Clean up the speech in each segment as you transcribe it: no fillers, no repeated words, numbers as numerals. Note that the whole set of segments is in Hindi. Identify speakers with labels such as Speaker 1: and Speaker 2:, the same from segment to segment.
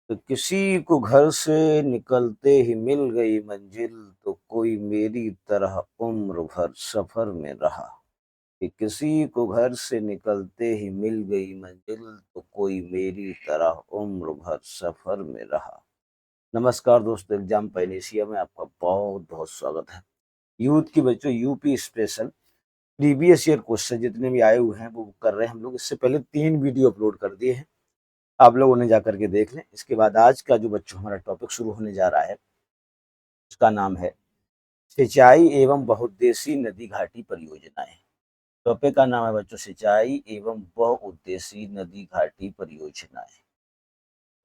Speaker 1: तो किसी को घर से निकलते ही मिल गई मंजिल, तो कोई मेरी तरह उम्र भर सफर में रहा। कि किसी को घर से निकलते ही मिल गई मंजिल, तो कोई मेरी तरह उम्र भर सफर में रहा। नमस्कार दोस्तों, एग्जाम पैनेशिया में आपका बहुत बहुत स्वागत है। यूथ की बच्चों, UP special previous year question जितने भी आए हुए हैं वो कर रहे हैं हम लोग। इससे पहले 3 वीडियो अपलोड कर दिए हैं, आप लोग उन्हें जाकर के देख लें। इसके बाद आज का जो बच्चों हमारा टॉपिक शुरू होने जा रहा है उसका नाम है सिंचाई एवं बहुउद्देशीय नदी घाटी परियोजनाएं। टॉपिक का नाम है बच्चों सिंचाई एवं बहुउद्देशीय नदी घाटी परियोजनाएं।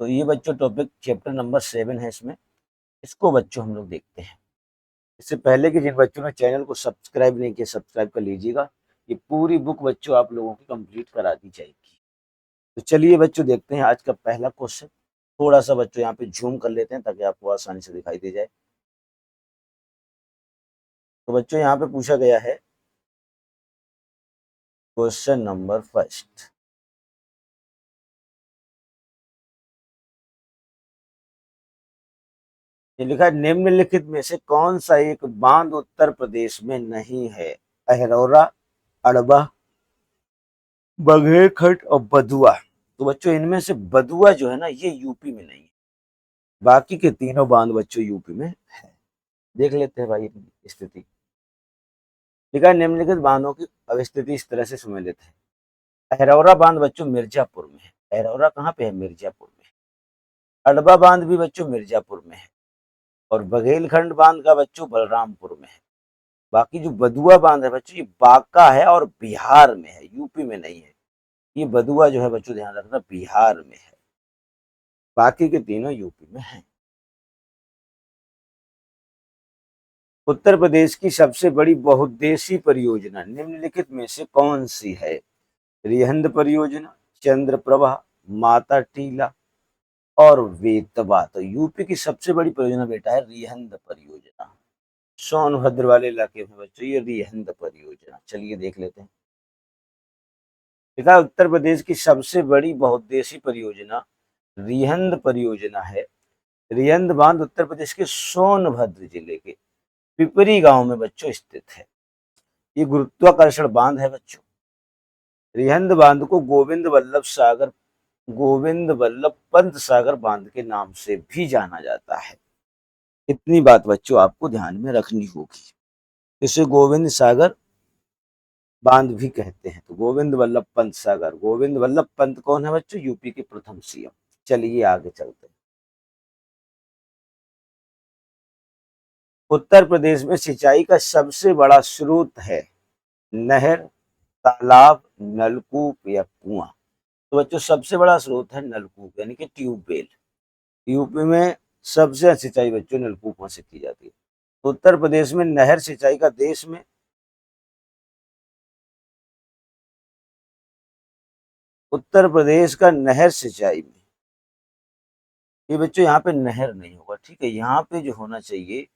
Speaker 1: तो ये बच्चों टॉपिक चैप्टर नंबर 7 है। इसमें इसको बच्चों हम लोग देखते हैं। इससे पहले कि जिन बच्चों ने चैनल को सब्सक्राइब नहीं किया, सब्सक्राइब कर लीजिएगा। ये पूरी बुक बच्चों आप लोगों की कंप्लीट करा दी जाएगी। तो चलिए बच्चों देखते हैं आज का पहला क्वेश्चन। थोड़ा सा बच्चों यहाँ पे जूम कर लेते हैं ताकि आपको आसानी से दिखाई दे जाए। तो बच्चों यहाँ पे पूछा गया है क्वेश्चन नंबर फर्स्ट। ये लिखा है निम्नलिखित में से कौन सा एक बांध उत्तर प्रदेश में नहीं है? अहरौरा, अड़बा, बघेलखंड और बदुआ। तो बच्चों इनमें से बदुआ जो है ना ये यूपी में नहीं है। बाकी के तीनों बांध बच्चों यूपी में है। देख लेते हैं भाई स्थिति। लिखा है निम्नलिखित बांधों की अब स्थिति इस तरह से समझ लेते हैं। अहरौरा बांध बच्चों मिर्जापुर में है। अहरौरा कहाँ पे है? मिर्जापुर में। अड़बा बांध भी बच्चों मिर्जापुर में है। और बघेलखंड बांध का बच्चों बलरामपुर में है। बाकी जो बदुआ बांध है बच्चों ये बांका है और बिहार में है, यूपी में नहीं है। ये बदुआ जो है बच्चों ध्यान रखना बिहार में है। बाकी के तीनों यूपी में हैं। उत्तर प्रदेश की सबसे बड़ी बहुउद्देशीय परियोजना निम्नलिखित में से कौन सी है? रिहंद परियोजना, चंद्रप्रभा, माता टीला और वेतवा। तो यूपी की सबसे बड़ी परियोजना बेटा है रिहंद परियोजना। सोनभद्र वाले इलाके में बच्चों ये रिहंद परियोजना। चलिए देख लेते हैं। देखा उत्तर प्रदेश की सबसे बड़ी बहुउद्देशीय परियोजना रिहंद परियोजना है। रिहंद बांध उत्तर प्रदेश के सोनभद्र जिले के पिपरी गांव में बच्चों स्थित है। ये गुरुत्वाकर्षण बांध है बच्चों। रिहंद बांध को गोविंद वल्लभ पंत सागर बांध के नाम से भी जाना जाता है। इतनी बात बच्चों आपको ध्यान में रखनी होगी। इसे गोविंद सागर बांध भी कहते हैं। तो गोविंद वल्लभ पंत सागर, गोविंद वल्लभ पंत कौन है बच्चों? यूपी के प्रथम सीएम। चलिए आगे चलते हैं। उत्तर प्रदेश में सिंचाई का सबसे बड़ा स्रोत है नहर, तालाब, नलकूप या कुआं। तो बच्चों सबसे बड़ा स्रोत है नलकूप यानी कि ट्यूबवेल। यूपी में सबसे सिंचाई बच्चों नलकूपों से की जाती है। उत्तर प्रदेश में नहर सिंचाई का देश में उत्तर प्रदेश का नहर सिंचाई में ये बच्चों यहाँ पे नहर नहीं होगा, ठीक है। यहाँ पे जो होना चाहिए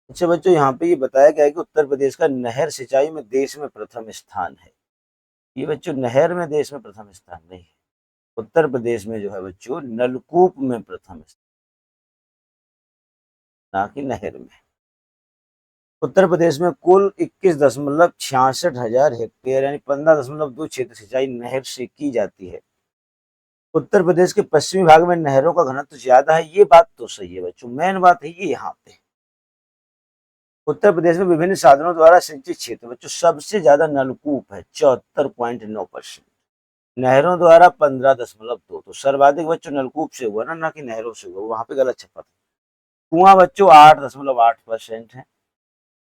Speaker 1: अच्छा बच्चों यहाँ पे ये बताया गया है कि उत्तर प्रदेश का नहर सिंचाई में देश में प्रथम स्थान है। ये बच्चों नहर में देश में प्रथम स्थान नहीं है। उत्तर प्रदेश में जो है बच्चों नलकूप में प्रथम स्थान, ना कि नहर में। उत्तर प्रदेश में कुल 21,66,000 हेक्टेयर यानी 15.2 क्षेत्र सिंचाई नहर से की जाती है। उत्तर प्रदेश के पश्चिमी भाग में नहरों का घनत्व ज्यादा है। ये बात तो सही है बच्चों, मेन बात है ये यहाँ पे। उत्तर प्रदेश में विभिन्न साधनों द्वारा सिंचित क्षेत्र बच्चों सबसे ज्यादा नलकूप है 74.9%। नहरों द्वारा 15.2। तो सर्वाधिक बच्चों नलकूप से हुआ ना कि नहरों से हुआ, वहां पे गलत छपा था। कुआं बच्चों 8.8% है।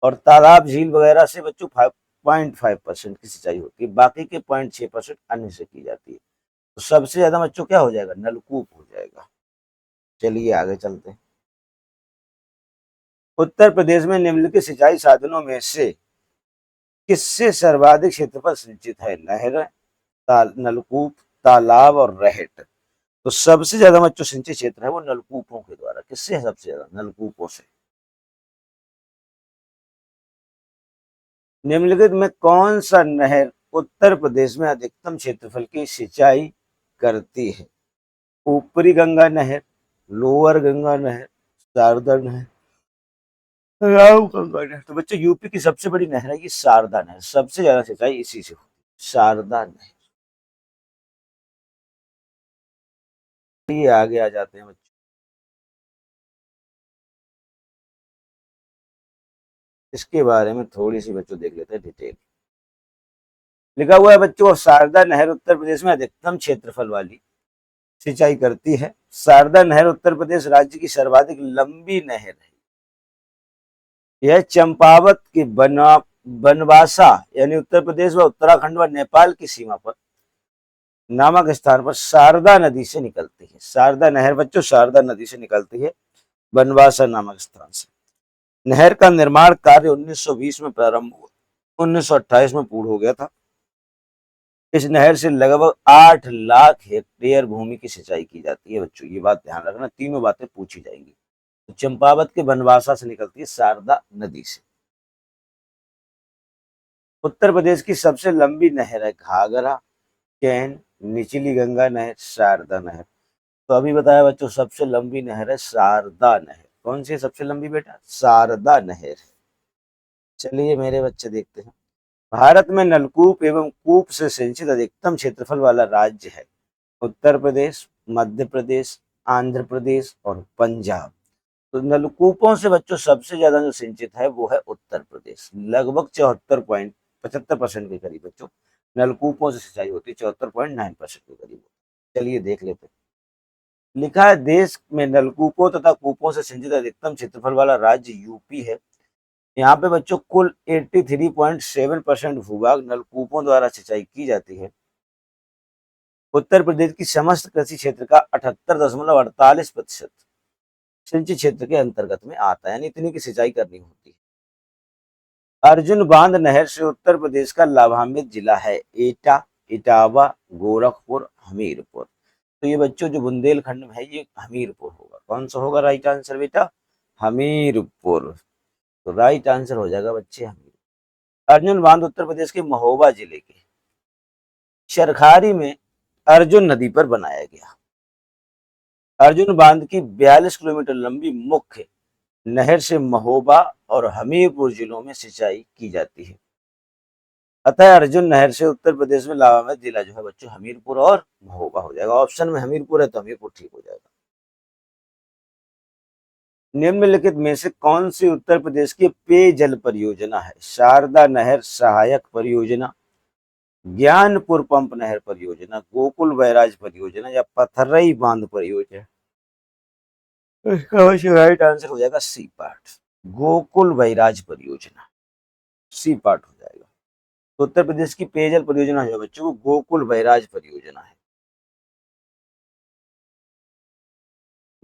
Speaker 1: और तालाब झील वगैरह से बच्चों 5.5% की सिंचाई होती है। बाकी के 0.6% अन्य से की जाती है। तो सबसे ज्यादा बच्चों क्या हो जाएगा? नलकूप हो जाएगा। चलिए आगे चलते हैं। उत्तर प्रदेश में निम्नलिखित सिंचाई साधनों में से किससे सर्वाधिक क्षेत्र पर सिंचित है? नहर, नलकूप, तालाब और रहट। तो सबसे ज्यादा बच्चों सिंचित क्षेत्र है वो नलकूपों के द्वारा। किससे है सबसे ज्यादा? नलकूपों से। निम्नलिखित में कौन सा नहर उत्तर प्रदेश में अधिकतम क्षेत्रफल की सिंचाई करती है? ऊपरी गंगा नहर, लोअर गंगा नहर, शारदा नहर, राव गंगा नहर। तो बच्चों यूपी की सबसे बड़ी नहर है ये शारदा नहर, सबसे ज्यादा सिंचाई इसी से होती है, शारदा नहर। ये आगे आ जाते हैं बच्चों, इसके बारे में थोड़ी सी बच्चों देख लेते हैं डिटेल। लिखा हुआ है बच्चों, शारदा नहर उत्तर प्रदेश में अधिकतम क्षेत्रफल वाली सिंचाई करती है। शारदा नहर उत्तर प्रदेश राज्य की सर्वाधिक लंबी नहर है। यह चंपावत के बनवासा यानी उत्तर प्रदेश व उत्तराखंड व नेपाल की सीमा पर नामक स्थान पर शारदा नदी से निकलती है। शारदा नहर बच्चों शारदा नदी से निकलती है, बनवासा नामक स्थान से। नहर का निर्माण कार्य 1920 में प्रारंभ हुआ, 1928 में पूर्ण हो गया था। इस नहर से लगभग 8 लाख हेक्टेयर भूमि की सिंचाई की जाती है। बच्चों ये बात ध्यान रखना, तीनों बातें पूछी जाएंगी। तो चंपावत के बनवासा से निकलती है शारदा नदी से। उत्तर प्रदेश की सबसे लंबी नहर है घाघरा, कैन, निचली गंगा नहर, शारदा नहर। तो अभी बताया बच्चों सबसे लंबी नहर है शारदा नहर। कौन सी है सबसे लंबी बेटा? शारदा नहर। चलिए मेरे बच्चे देखते हैं, भारत में नलकूप एवं कूप से सिंचित अधिकतम क्षेत्रफल वाला राज्य है उत्तर प्रदेश, मध्य प्रदेश, आंध्र प्रदेश और पंजाब। तो नलकूपों से बच्चों सबसे ज्यादा जो सिंचित है वो है उत्तर प्रदेश, लगभग 74.75% के करीब बच्चों नलकूपों से सिंचाई होती है, 74.9% के करीब। चलिए देख लेते हैं। लिखा है देश में नलकूपों तथा कूपों से सिंचित अधिकतम क्षेत्रफल वाला राज्य यूपी है। यहाँ पे बच्चों कुल 83.7% भूभाग नलकूपों द्वारा सिंचाई की जाती है। उत्तर प्रदेश की समस्त कृषि क्षेत्र का 78.48% सिंचित क्षेत्र के अंतर्गत में आता है, यानी इतनी की सिंचाई करनी होती है। अर्जुन बांध नहर से उत्तर प्रदेश का लाभान्वित जिला है एटा, इटावा, गोरखपुर, हमीरपुर। तो ये बच्चों जो बुंदेलखंड में है ये हमीरपुर होगा। कौन सा होगा राइट आंसर बेटा? हमीरपुर। तो राइट आंसर हो जाएगा बच्चे हमीरपुर। अर्जुन बांध उत्तर प्रदेश के महोबा जिले के चरखारी में अर्जुन नदी पर बनाया गया। अर्जुन बांध की 42 किलोमीटर लंबी मुख्य नहर से महोबा और हमीरपुर जिलों में सिंचाई की जाती है। अतः अर्जुन नहर से उत्तर प्रदेश में लाभान्वित जिला जो है बच्चों हमीरपुर और महोबा हो जाएगा। ऑप्शन में हमीरपुर है तो हमीरपुर ठीक हो जाएगा। निम्नलिखित में से कौन सी उत्तर प्रदेश की पेयजल परियोजना है? शारदा नहर सहायक परियोजना, ज्ञानपुर पंप नहर परियोजना, गोकुल बैराज परियोजना या पथरई बांध परियोजना? इसका राइट आंसर हो जाएगा सी पार्ट, गोकुल बैराज परियोजना। सी पार्ट हो जाएगा। तो उत्तर प्रदेश की पेयजल परियोजना है बच्चों गोकुल बैराज परियोजना है।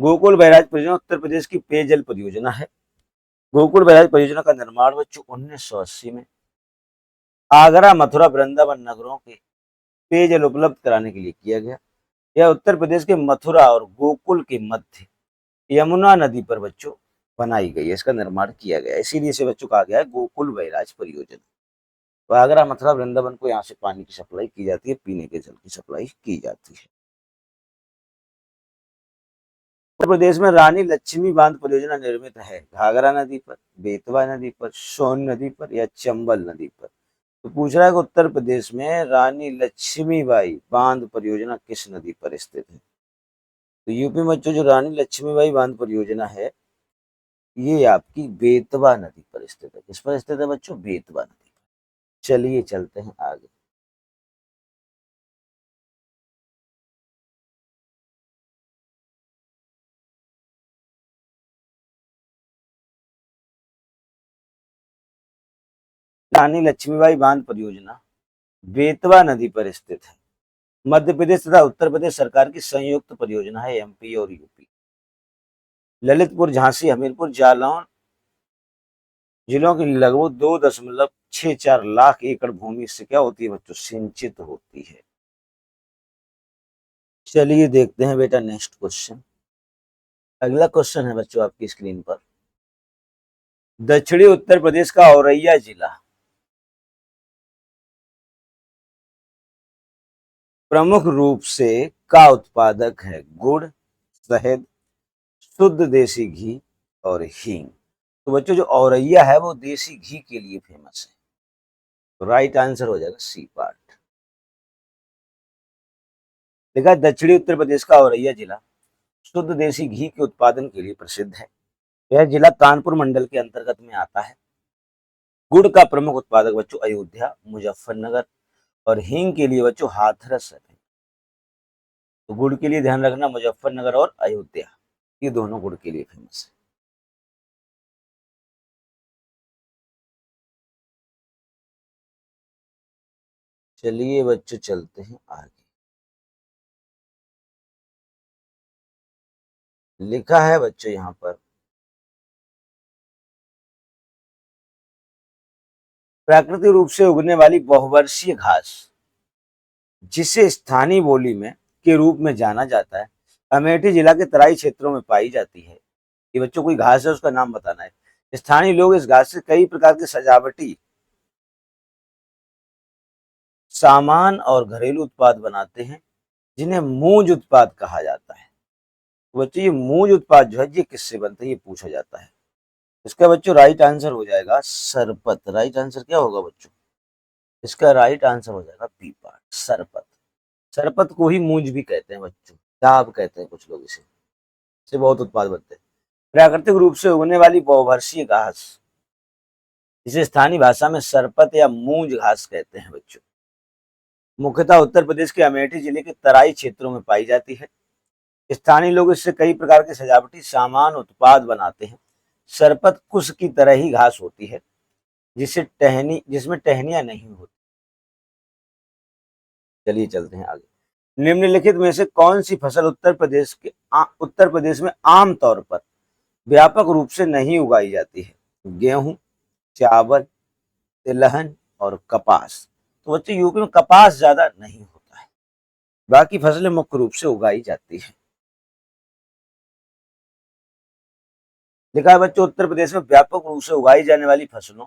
Speaker 1: गोकुल बैराज परियोजना उत्तर प्रदेश की पेयजल परियोजना है। गोकुल बैराज परियोजना का निर्माण बच्चों 1980 में आगरा, मथुरा, वृंदावन नगरों के पेयजल उपलब्ध कराने के लिए किया गया। यह उत्तर प्रदेश के मथुरा और गोकुल के मध्य यमुना नदी पर बच्चों बनाई गई है, इसका निर्माण किया गया, इसीलिए इसे बच्चों कहा गया है गोकुल बैराज परियोजना। तो आगरा, मथुरा, वृंदावन को यहाँ से पानी की सप्लाई की जाती है, पीने के जल की सप्लाई की जाती है। उत्तर प्रदेश में रानी लक्ष्मी बांध परियोजना निर्मित है घाघरा नदी पर, बेतवा नदी पर, सोन नदी पर या चंबल नदी पर? तो पूछ रहा है कि उत्तर प्रदेश में रानी लक्ष्मीबाई बांध परियोजना किस नदी पर स्थित है? तो यूपी में बच्चों जो रानी लक्ष्मीबाई बांध परियोजना है ये आपकी बेतवा नदी पर स्थित है। किस पर स्थित है बच्चों? बेतवा नदी पर। चलिए चलते हैं आगे। रानी लक्ष्मीबाई बांध परियोजना बेतवा नदी पर स्थित है। मध्य प्रदेश तथा उत्तर प्रदेश सरकार की संयुक्त परियोजना है, एमपी और यूपी। ललितपुर, झांसी, हमीरपुर, जालौन जिलों की लगभग 2.64 लाख एकड़ भूमि से क्या होती है बच्चों? सिंचित होती है। चलिए देखते हैं बेटा नेक्स्ट क्वेश्चन। अगला क्वेश्चन है बच्चों आपकी स्क्रीन पर, दक्षिणी उत्तर प्रदेश का औरैया जिला प्रमुख रूप से का उत्पादक है? गुड़, शहद, शुद्ध देसी घी और हींग। तो बच्चों जो औरैया है वो देसी घी के लिए फेमस है। तो राइट आंसर हो जाएगा सी पार्ट। देखा, दक्षिणी उत्तर प्रदेश का औरैया जिला शुद्ध देसी घी के उत्पादन के लिए प्रसिद्ध है। यह जिला कानपुर मंडल के अंतर्गत में आता है। गुड़ का प्रमुख उत्पादक बच्चों अयोध्या, मुजफ्फरनगर और हींग के लिए बच्चों हाथरस है। तो गुड़ के लिए ध्यान रखना, मुजफ्फरनगर और अयोध्या, ये दोनों गुड़ के लिए फेमस है। चलिए बच्चों चलते हैं आगे। लिखा है बच्चों यहाँ पर, प्राकृतिक रूप से उगने वाली बहुवर्षीय घास जिसे स्थानीय बोली में के रूप में जाना जाता है, अमेठी जिला के तराई क्षेत्रों में पाई जाती है। ये बच्चों कोई घास है उसका नाम बताना है। स्थानीय लोग इस घास से कई प्रकार के सजावटी सामान और घरेलू उत्पाद बनाते हैं, जिन्हें मूंज उत्पाद कहा जाता है। तो बच्चों ये मूंज उत्पाद जो है ये किससे बनते हैं, ये पूछा जाता है। इसका बच्चों राइट आंसर हो जाएगा सरपत। राइट आंसर क्या होगा बच्चों? इसका राइट आंसर हो जाएगा बी पार्ट, सरपत। सरपत को ही मूंज भी कहते हैं बच्चों, दाब कहते हैं कुछ लोग इसे। से बहुत उत्पाद बनते हैं। प्राकृतिक रूप से उगने वाली बहुवर्षीय घास जिसे स्थानीय भाषा में सरपत या मूंज घास कहते हैं बच्चों, मुख्यतः उत्तर प्रदेश के अमेठी जिले के तराई क्षेत्रों में पाई जाती है। स्थानीय लोग इससे कई प्रकार के सजावटी सामान उत्पाद बनाते हैं। सरपत कुश की तरह ही घास होती है, जिसमें टहनियां नहीं होती। चलिए चलते हैं आगे। निम्नलिखित में से कौन सी फसल उत्तर प्रदेश में आमतौर पर व्यापक रूप से नहीं उगाई जाती है? गेहूं, चावल, तिलहन और कपास। तो बच्चों यूपी में कपास ज्यादा नहीं होता है, बाकी फसलें मुख्य रूप से उगाई जाती है। लिखा है बच्चों, उत्तर प्रदेश में व्यापक रूप से उगाई जाने वाली फसलों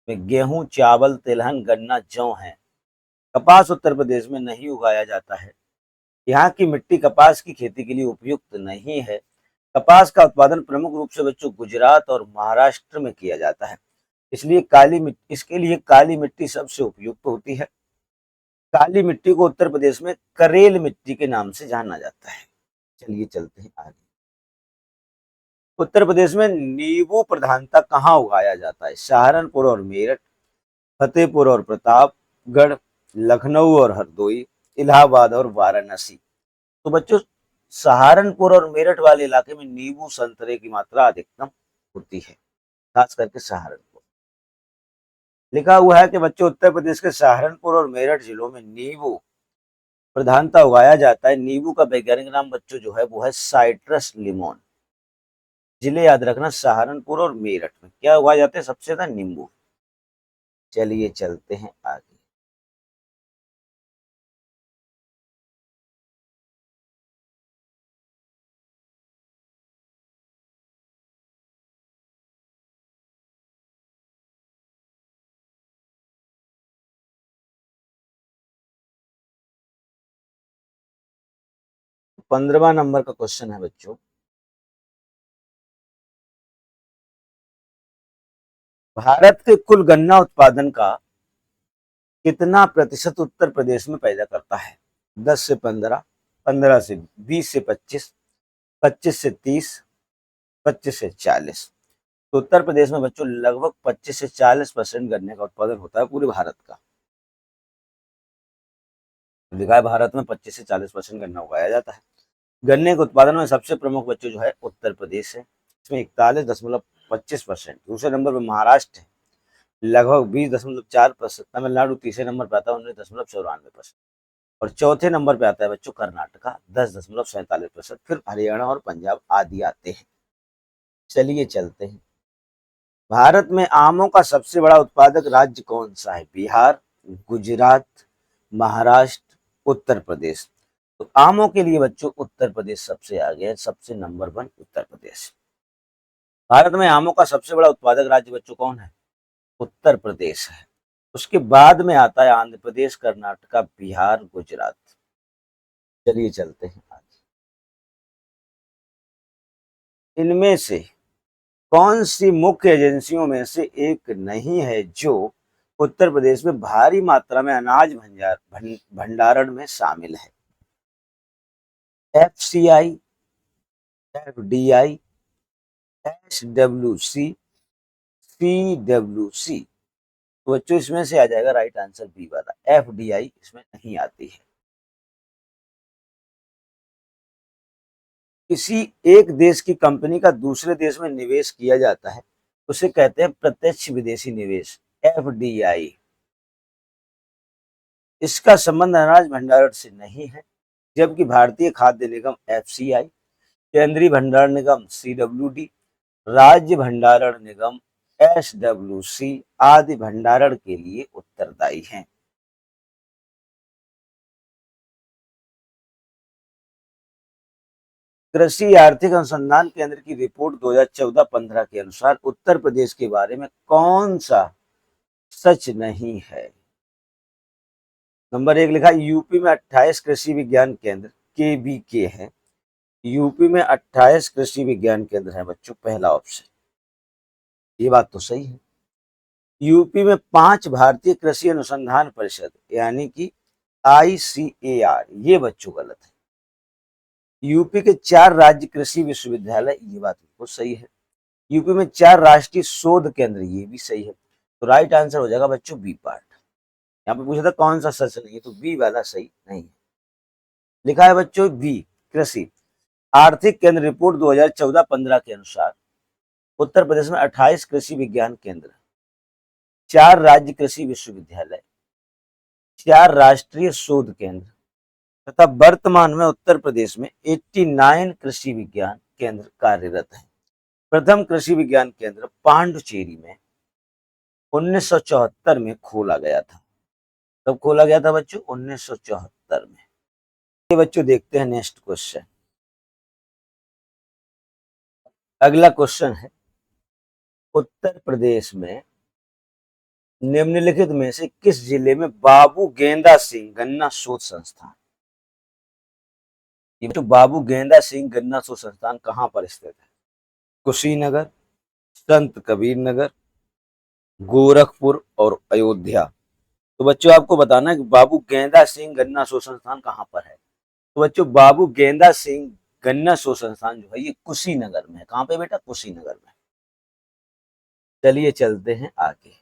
Speaker 1: में गेहूं, चावल, तिलहन, गन्ना, जौ है। कपास उत्तर प्रदेश में नहीं उगाया जाता है। यहाँ की मिट्टी कपास की खेती के लिए उपयुक्त नहीं है। कपास का उत्पादन प्रमुख रूप से बच्चों गुजरात और महाराष्ट्र में किया जाता है। इसके लिए काली मिट्टी सबसे उपयुक्त होती है। काली मिट्टी को उत्तर प्रदेश में करेल मिट्टी के नाम से जाना जाता है। चलिए चलते हैं आगे। उत्तर प्रदेश में नींबू प्रधानता कहाँ उगाया जाता है? सहारनपुर और मेरठ, फतेहपुर और प्रतापगढ़, लखनऊ और हरदोई, इलाहाबाद और वाराणसी। तो बच्चों सहारनपुर और मेरठ वाले इलाके में नींबू संतरे की मात्रा अधिकतम होती है, खास करके सहारनपुर। लिखा हुआ है कि बच्चों उत्तर प्रदेश के सहारनपुर और मेरठ जिलों में नींबू प्रधानता उगाया जाता है। नींबू का वैज्ञानिक नाम बच्चों जो है वो है साइट्रस लिमोन। जिले याद रखना, सहारनपुर और मेरठ में क्या उगाए जाते हैं सबसे ज्यादा? नींबू। चलिए चलते हैं आगे। तो 15वां नंबर का क्वेश्चन है बच्चों, भारत के कुल गन्ना उत्पादन का कितना प्रतिशत उत्तर प्रदेश में पैदा करता है? 10 से 15, 15 से 20 से 25, 25 से 30, 25 से 40। तो उत्तर प्रदेश में बच्चों लगभग 25 से 40% गन्ने का उत्पादन होता है पूरे भारत का। लिखा है भारत में 25 से 40% गन्ना उगाया जाता है। गन्ने के उत्पादन में सबसे प्रमुख बच्चों जो है उत्तर प्रदेश है, इसमें 41.25%। दूसरे नंबर पर महाराष्ट्र है, लगभग 20.4%। तमिलनाडु तीसरे नंबर पर आता है 19.94%। और चौथे नंबर पे आता है बच्चों कर्नाटका 10.47%। फिर हरियाणा और पंजाब आदि आते हैं। चलिए चलते हैं। भारत में आमों का सबसे बड़ा उत्पादक राज्य कौन सा है? बिहार, गुजरात, महाराष्ट्र, उत्तर प्रदेश। तो आमों के लिए बच्चों उत्तर प्रदेश सबसे आगे है, सबसे नंबर 1 उत्तर प्रदेश। भारत में आमों का सबसे बड़ा उत्पादक राज्य बच्चों कौन है? उत्तर प्रदेश है। उसके बाद में आता है आंध्र प्रदेश, कर्नाटका, बिहार, गुजरात। चलिए चलते हैं आगे। इनमें से कौन सी मुख्य एजेंसियों में से एक नहीं है जो उत्तर प्रदेश में भारी मात्रा में अनाज भंडारण में शामिल है? FCI, FDI, SWC, CWC. तो बच्चों इसमें से आ जाएगा राइट आंसर बी वाला, एफडीआई इसमें नहीं आती है। किसी एक देश की कंपनी का दूसरे देश में निवेश किया जाता है, उसे कहते हैं प्रत्यक्ष विदेशी निवेश, एफडीआई। इसका संबंध अनाज भंडारण से नहीं है, जबकि भारतीय खाद्य निगम एफसीआई, केंद्रीय भंडारण निगम सीडब्ल्यूडी, राज्य भंडारण निगम एसडब्ल्यूसी आदि भंडारण के लिए उत्तरदायी हैं। कृषि आर्थिक अनुसंधान केंद्र की रिपोर्ट 2014-15 के अनुसार उत्तर प्रदेश के बारे में कौन सा सच नहीं है? नंबर 1 लिखा यूपी में 28 कृषि विज्ञान केंद्र केवीके हैं। यूपी में 28 कृषि विज्ञान केंद्र हैं बच्चों, पहला ऑप्शन। ये बात तो सही है। यूपी में 5 भारतीय कृषि अनुसंधान परिषद यानी कि आईसीएआर, ये बच्चों गलत है। यूपी के 4 राज्य कृषि विश्वविद्यालय, ये बात बिल्कुल सही है। यूपी में 4 राष्ट्रीय शोध केंद्र, ये भी सही है। तो राइट आंसर हो जाएगा बच्चों बी पार्ट। यहाँ पे पूछा था कौन सा सच नहीं है, तो बी वाला सही नहीं है। लिखा है बच्चों बी कृषि आर्थिक केंद्र रिपोर्ट 2014-15 के अनुसार उत्तर प्रदेश में 28 कृषि विज्ञान केंद्र, 4 राज्य कृषि विश्वविद्यालय, 4 राष्ट्रीय शोध केंद्र तथा वर्तमान में उत्तर प्रदेश में 89 कृषि विज्ञान केंद्र कार्यरत हैं। प्रथम कृषि विज्ञान केंद्र पांडुचेरी में 1974 में खोला गया था। कब खोला गया था बच्चों? 1974 में। ये बच्चों देखते हैं नेक्स्ट क्वेश्चन। अगला क्वेश्चन है उत्तर प्रदेश में निम्नलिखित में से किस जिले में बाबू गेंदा सिंह गन्ना शोध संस्थान, ये तो बाबू गेंदा सिंह गन्ना शोध संस्थान कहां पर स्थित है? कुशीनगर, संत कबीर नगर, गोरखपुर और अयोध्या। तो बच्चों आपको बताना है कि बाबू गेंदा सिंह गन्ना शोध संस्थान कहां पर है। तो बच्चों बाबू गेंदा सिंह गन्ना शोध संस्थान जो है ये कुशीनगर में है। कहां पे बेटा? कुशीनगर में। चलिए चलते हैं आगे।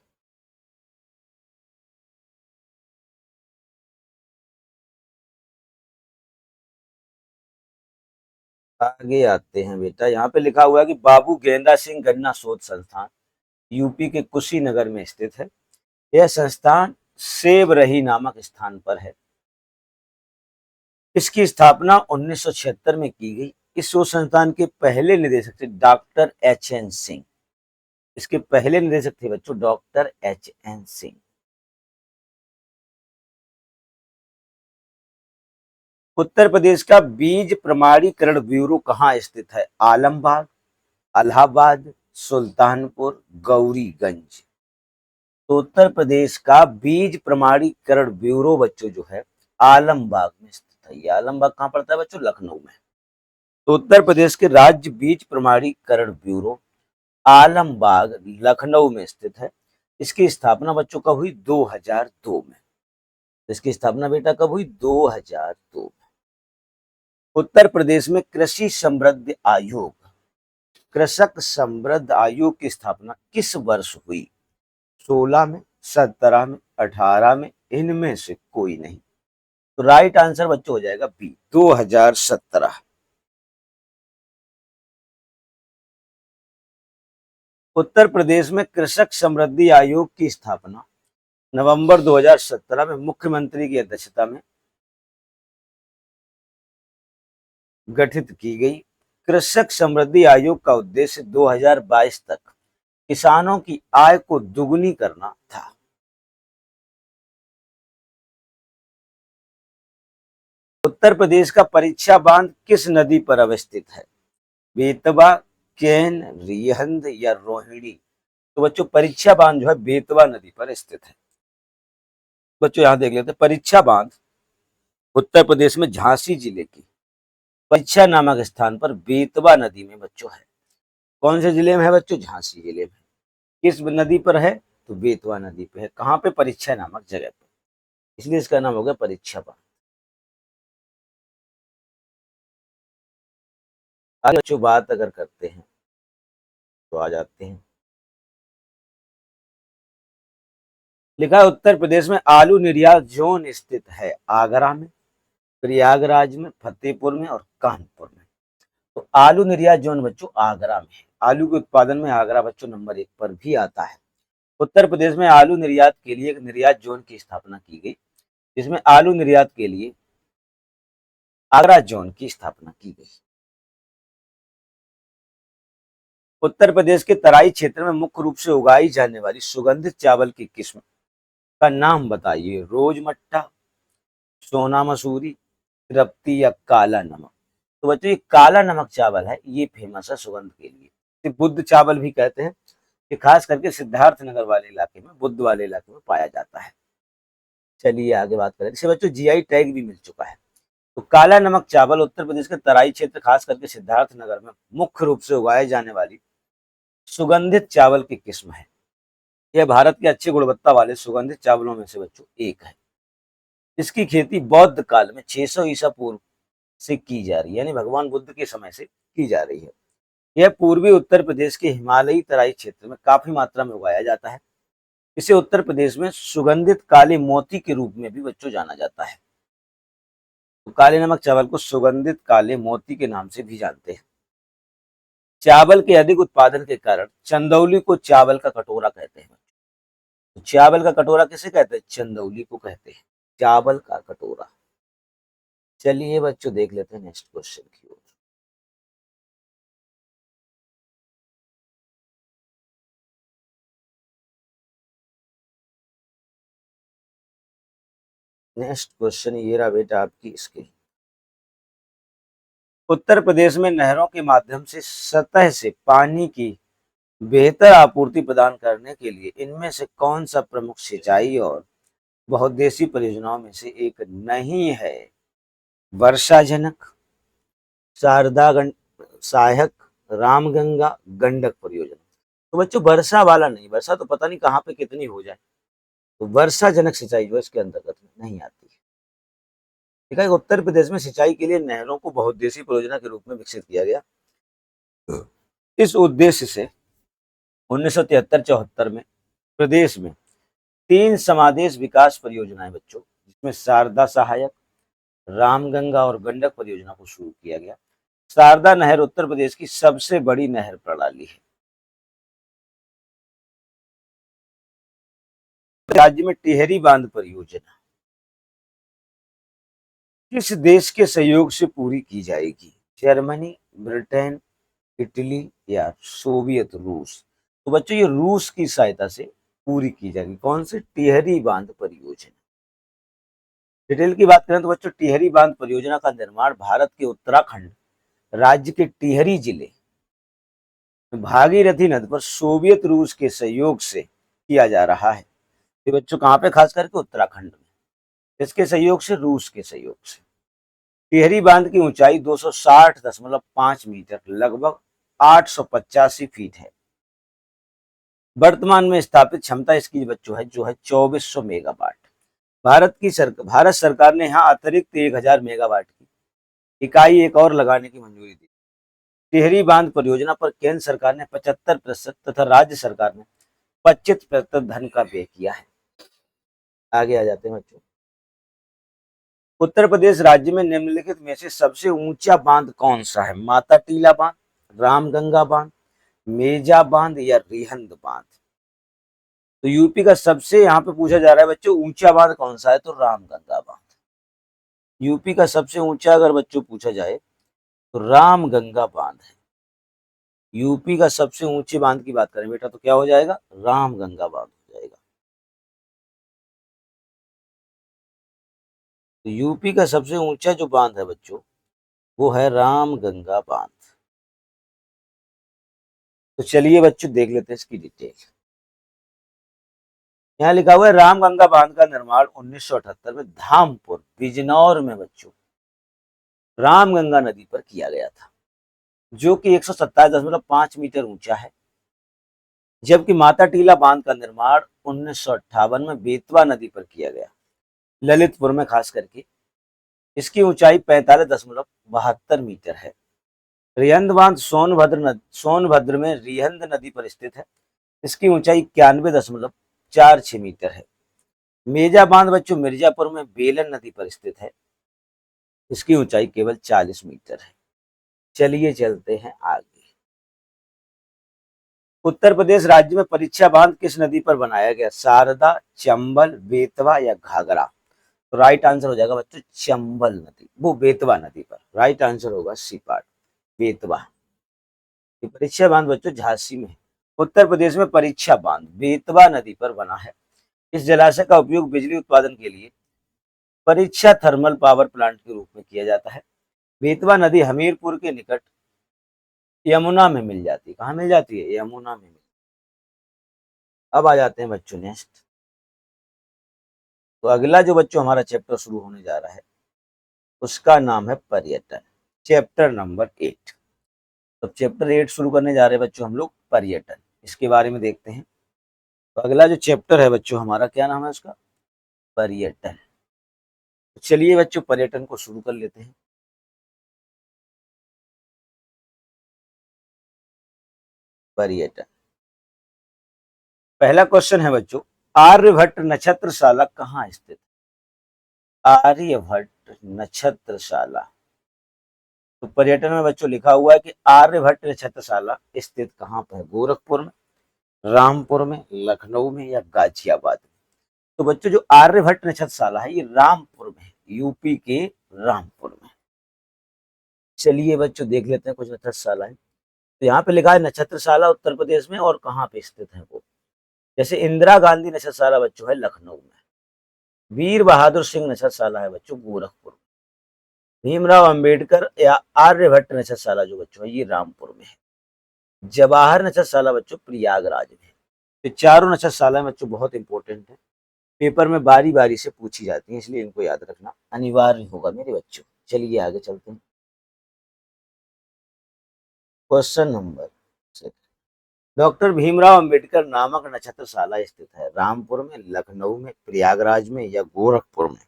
Speaker 1: आगे आते हैं बेटा, यहाँ पे लिखा हुआ है कि बाबू गेंदा सिंह गन्ना शोध संस्थान यूपी के कुशीनगर में स्थित है। यह संस्थान सेवरही नामक स्थान पर है। इसकी स्थापना 1976 में की गई। इस शोध संस्थान के पहले निदेशक थे डॉक्टर एच.एन. सिंह। इसके पहले निदेशक थे बच्चों डॉक्टर एच.एन. सिंह। उत्तर प्रदेश का बीज प्रमाणीकरण ब्यूरो कहाँ स्थित है? आलमबाग, इलाहाबाद, सुल्तानपुर, गौरीगंज। तो उत्तर प्रदेश का बीज प्रमाणीकरण ब्यूरो बच्चों जो है आलमबाग में स्थित है। ये आलमबाग कहाँ पड़ता है बच्चों? लखनऊ में। तो उत्तर प्रदेश के राज्य बीज प्रमाणीकरण ब्यूरो आलमबाग लखनऊ में स्थित है। इसकी स्थापना बच्चों कब हुई? 2002 में। इसकी स्थापना बेटा कब हुई? 2002 में। उत्तर प्रदेश में कृषि समृद्धि आयोग, कृषक समृद्ध आयोग की स्थापना किस वर्ष हुई? 16 में, 17 में, 18 में, इनमें से कोई नहीं। तो राइट आंसर बच्चों हो जाएगा बी 2017। उत्तर प्रदेश में कृषक समृद्धि आयोग की स्थापना नवंबर 2017 में मुख्यमंत्री की अध्यक्षता में गठित की गई। कृषक समृद्धि आयोग का उद्देश्य 2022 तक किसानों की आय को दुगुनी करना था। उत्तर प्रदेश का परीक्षा बांध किस नदी पर अवस्थित है? बेतवा, केन, रिहंद या रोहिणी। तो बच्चों परीक्षा बांध जो है बेतवा नदी पर स्थित है। बच्चों यहां देख लेते हैं परीक्षा बांध उत्तर प्रदेश में झांसी जिले की परीक्षा नामक स्थान पर बेतवा नदी में बच्चों है। कौन से जिले में है बच्चों? झांसी जिले में। किस नदी पर है? तो बेतवा नदी पे है। कहाँ पे? परीक्षा नामक जगह पर, इसलिए इसका नाम हो गया परीक्षा बांध। आगे बच्चों बात अगर करते हैं तो आ जाते हैं, लिखा है उत्तर प्रदेश में आलू निर्यात जोन स्थित है आगरा में, प्रयागराज में, फतेहपुर में और कानपुर में। तो आलू निर्यात जोन बच्चों आगरा में है। आलू के उत्पादन में आगरा बच्चों नंबर 1 पर भी आता है। उत्तर प्रदेश में आलू निर्यात के लिए एक निर्यात जोन की स्थापना की गई, जिसमें आलू निर्यात के लिए आगरा जोन की स्थापना की गई। उत्तर प्रदेश के तराई क्षेत्र में मुख्य रूप से उगाई जाने वाली सुगंधित चावल की किस्म का नाम बताइए। रोजमट्टा, सोना मसूरी, रप्ती या काला नमक। तो बच्चों ये काला नमक चावल है, ये फेमस है सुगंध के लिए। इसे बुद्ध चावल भी कहते हैं। ये खास करके सिद्धार्थनगर वाले इलाके में, बुद्ध वाले इलाके में पाया जाता है। चलिए आगे बात करें। इसे बच्चों जीआई टैग भी मिल चुका है। तो काला नमक चावल उत्तर प्रदेश के तराई क्षेत्र खास करके सिद्धार्थनगर में मुख्य रूप से उगाए जाने वाली सुगंधित चावल की किस्म है। यह भारत के अच्छी गुणवत्ता वाले सुगंधित चावलों में से बच्चों एक है। इसकी खेती बौद्ध काल में 600 ईसा पूर्व से की जा रही है, यानी भगवान बुद्ध के समय से की जा रही है। यह पूर्वी उत्तर प्रदेश के हिमालयी तराई क्षेत्र में काफी मात्रा में उगाया जाता है। इसे उत्तर प्रदेश में सुगंधित काले मोती के रूप में भी बच्चों जाना जाता है। तो काले नमक चावल को सुगंधित काले मोती के नाम से भी जानते हैं। चावल के अधिक उत्पादन के कारण चंदौली को चावल का कटोरा कहते हैं। तो चावल का कटोरा किसे कहते हैं? चंदौली को कहते हैं चावल का कटोरा। चलिए बच्चों देख लेते हैं नेक्स्ट क्वेश्चन की ओर। नेक्स्ट क्वेश्चन ये रहा बेटा आपकी स्क्रीन। उत्तर प्रदेश में नहरों के माध्यम से सतह से पानी की बेहतर आपूर्ति प्रदान करने के लिए इनमें से कौन सा प्रमुख सिंचाई और बहुउद्देशीय परियोजनाओं में से एक नहीं है? वर्षाजनक, शारदा सहायक, रामगंगा, गंडक परियोजना। तो बच्चों वर्षा वाला नहीं, वर्षा तो पता नहीं कहाँ पे कितनी हो जाए, तो वर्षाजनक सिंचाई जो है इसके अंतर्गत नहीं आती है। ठीक है, उत्तर प्रदेश में सिंचाई के लिए नहरों को बहुउद्देशीय परियोजना के रूप में विकसित किया गया। इस उद्देश्य से 1973-74 में प्रदेश में 3 समादेश विकास परियोजनाएं बच्चों, जिसमें शारदा सहायक, रामगंगा और गंडक परियोजना को शुरू किया गया। शारदा नहर उत्तर प्रदेश की सबसे बड़ी नहर प्रणाली है। राज्य में टिहरी बांध परियोजना किस देश के सहयोग से पूरी की जाएगी? जर्मनी, ब्रिटेन, इटली या सोवियत रूस? तो बच्चों ये रूस की सहायता से पूरी की जाएगी। कौन से? टिहरी बांध परियोजना। डिटेल की बात करें तो बच्चों टिहरी बांध परियोजना का निर्माण भारत के उत्तराखंड राज्य के टिहरी जिले भागीरथी नदी पर सोवियत रूस के सहयोग से किया जा रहा है। ये बच्चों कहाँ पे? खास करके उत्तराखंड में। इसके सहयोग से? रूस के सहयोग से। टिहरी बांध की ऊंचाई 260.5 मीटर लगभग 885 फीट है। वर्तमान में स्थापित क्षमता इसकी बच्चों है जो है 2400 मेगावाट। भारत सरकार ने यहाँ अतिरिक्त 1000 मेगावाट की इकाई एक और लगाने की मंजूरी दी। टिहरी बांध परियोजना पर केंद्र सरकार ने 75% तथा राज्य सरकार ने 25% धन का व्यय किया है। आगे आ जाते हैं बच्चों। उत्तर प्रदेश राज्य में निम्नलिखित में से सबसे ऊंचा बांध कौन सा है? माता टीला बांध, रामगंगा बांध, मेजा बांध या रिहंद बांध? तो यूपी का सबसे यहाँ पे पूछा जा रहा है बच्चों ऊंचा बांध कौन सा है? तो रामगंगा बांध। यूपी का सबसे ऊंचा अगर बच्चों पूछा जाए तो रामगंगा बांध है। यूपी का सबसे ऊंचे बांध की बात करें बेटा तो क्या हो जाएगा? रामगंगा बांध हो जाएगा। तो यूपी का सबसे ऊंचा जो बांध है बच्चों वो है रामगंगा बांध। तो चलिए बच्चों देख लेते हैं इसकी डिटेल। यहाँ लिखा हुआ है रामगंगा बांध का निर्माण 1978 में धामपुर बिजनौर में बच्चों रामगंगा नदी पर किया गया था, जो कि 127.5 मीटर ऊंचा है। जबकि माता टीला बांध का निर्माण 1958 में बेतवा नदी पर किया गया, ललितपुर में खास करके। इसकी ऊंचाई 45.72 मीटर है। रिहंद बांध सोनभद्र में रिहंद नदी पर स्थित है। इसकी ऊंचाई 91.46 मीटर है। मेजा बांध बच्चों मिर्जापुर में बेलन नदी पर स्थित है। इसकी ऊंचाई केवल 40 मीटर है। चलिए चलते हैं आगे। उत्तर प्रदेश राज्य में परीक्षा बांध किस नदी पर बनाया गया? शारदा, चंबल, बेतवा या घाघरा? तो राइट आंसर हो जाएगा बच्चों चंबल नदी, वो बेतवा नदी पर। राइट आंसर होगा सी पार्ट, बेतवा। परीक्षा बांध बच्चों झांसी में। उत्तर प्रदेश में परीक्षा बांध बेतवा नदी पर बना है। इस जलाशय का उपयोग बिजली उत्पादन के लिए परीक्षा थर्मल पावर प्लांट के रूप में किया जाता है। बेतवा नदी हमीरपुर के निकट यमुना में मिल जाती है। कहाँ मिल जाती है? यमुना में। अब आ जाते हैं बच्चों नेक्स्ट। तो अगला जो बच्चों हमारा चैप्टर शुरू होने जा रहा है उसका नाम है पर्यटन, चैप्टर नंबर 8। तो चैप्टर 8 शुरू करने जा रहे हैं बच्चों हम लोग पर्यटन। इसके बारे में देखते हैं। तो अगला जो चैप्टर है बच्चों हमारा, क्या नाम है उसका? पर्यटन। तो चलिए बच्चों पर्यटन को शुरू कर लेते हैं। पर्यटन, पहला क्वेश्चन है बच्चों, आर्यभट्ट नक्षत्रशाला कहाँ स्थित? आर्यभट्ट नक्षत्रशाला। तो पर्यटन में बच्चों लिखा हुआ है कि आर्यभट्ट नक्षत्रशाला स्थित कहाँ पर है? गोरखपुर में, रामपुर में, लखनऊ में या गाजियाबाद में? तो बच्चों जो आर्यभट्ट नक्षत्रशाला है ये रामपुर में, यूपी के रामपुर में। चलिए बच्चों देख लेते हैं कुछ नक्षत्रशाला है। तो यहाँ पे लिखा है नक्षत्रशाला उत्तर प्रदेश में, और कहाँ पे स्थित है वो? जैसे इंदिरा गांधी नक्षत्रशाला बच्चों है लखनऊ में। वीर बहादुर सिंह नक्षत्रशाला है बच्चों गोरखपुर। भीमराव अंबेडकर या आर्यभट्ट नक्षत्रशाला जो बच्चों है ये रामपुर में है। जवाहर नक्षत्रशाला बच्चों प्रयागराज में है। तो चारों नक्षत्रशाला बच्चों बहुत इंपॉर्टेंट है, पेपर में बारी बारी से पूछी जाती है, इसलिए इनको याद रखना अनिवार्य होगा मेरे बच्चों। चलिए आगे चलते हैं। Question number 6, doctor Bhimrao Ambedkar नामक नक्षत्रशाला स्थित है रामपुर में, लखनऊ में, प्रयागराज में या गोरखपुर में?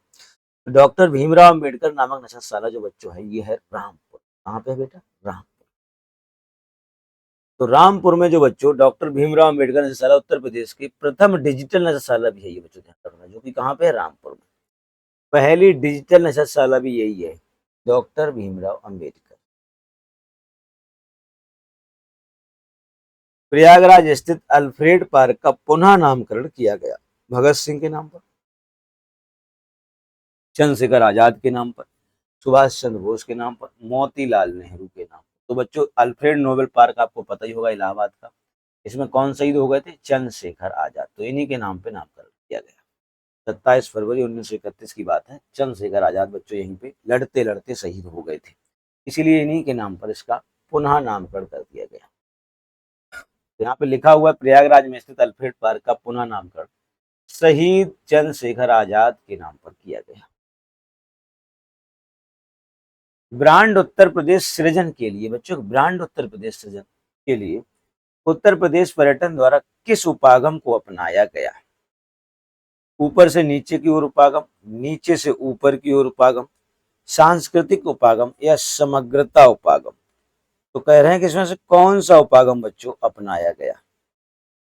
Speaker 1: डॉक्टर भीमराव अंबेडकर नामक नक्षत्रशाला जो बच्चों है ये है रामपुर। कहाँ पे बेटा? रामपुर। तो रामपुर में जो बच्चों डॉक्टर भीमराव अंबेडकर नक्षत्रशाला उत्तर प्रदेश की प्रथम डिजिटल नक्षत्रशाला भी है ये बच्चों, ध्यान रखना, जो कि कहाँ पे है? रामपुर में। पहली डिजिटल नक्षत्रशाला भी यही है, डॉक्टर भीमराव अंबेडकर। प्रयागराज स्थित अल्फ्रेड पार्क का पुनः नामकरण किया गया, भगत सिंह के नाम पर, चंद्रशेखर आजाद के नाम पर, सुभाष चंद्र बोस के नाम पर, मोतीलाल नेहरू के नाम पर। तो बच्चों अल्फ्रेड नोबेल पार्क आपको पता ही होगा इलाहाबाद का, इसमें कौन शहीद हो गए थे? चंद्रशेखर आजाद। तो इन्हीं के नाम पे नामकरण किया गया। 27 फरवरी 1931 की बात है। चंद्रशेखर आजाद बच्चों यहीं पे लड़ते लड़ते शहीद हो गए थे, इसीलिए इन्हीं के नाम पर इसका पुनः नामकरण कर दिया गया। यहाँ पे लिखा हुआ है प्रयागराज में स्थित अल्फ्रेड पार्क का पुनः नामकरण शहीद चंद्रशेखर आजाद के नाम पर किया गया। ब्रांड उत्तर प्रदेश सृजन के लिए बच्चों, ब्रांड उत्तर प्रदेश सृजन के लिए उत्तर प्रदेश पर्यटन द्वारा किस उपागम को अपनाया गया? ऊपर से नीचे की ओर उपागम, नीचे से ऊपर की ओर उपागम, सांस्कृतिक उपागम या समग्रता उपागम? तो कह रहे हैं कि इसमें से कौन सा उपागम बच्चों अपनाया गया?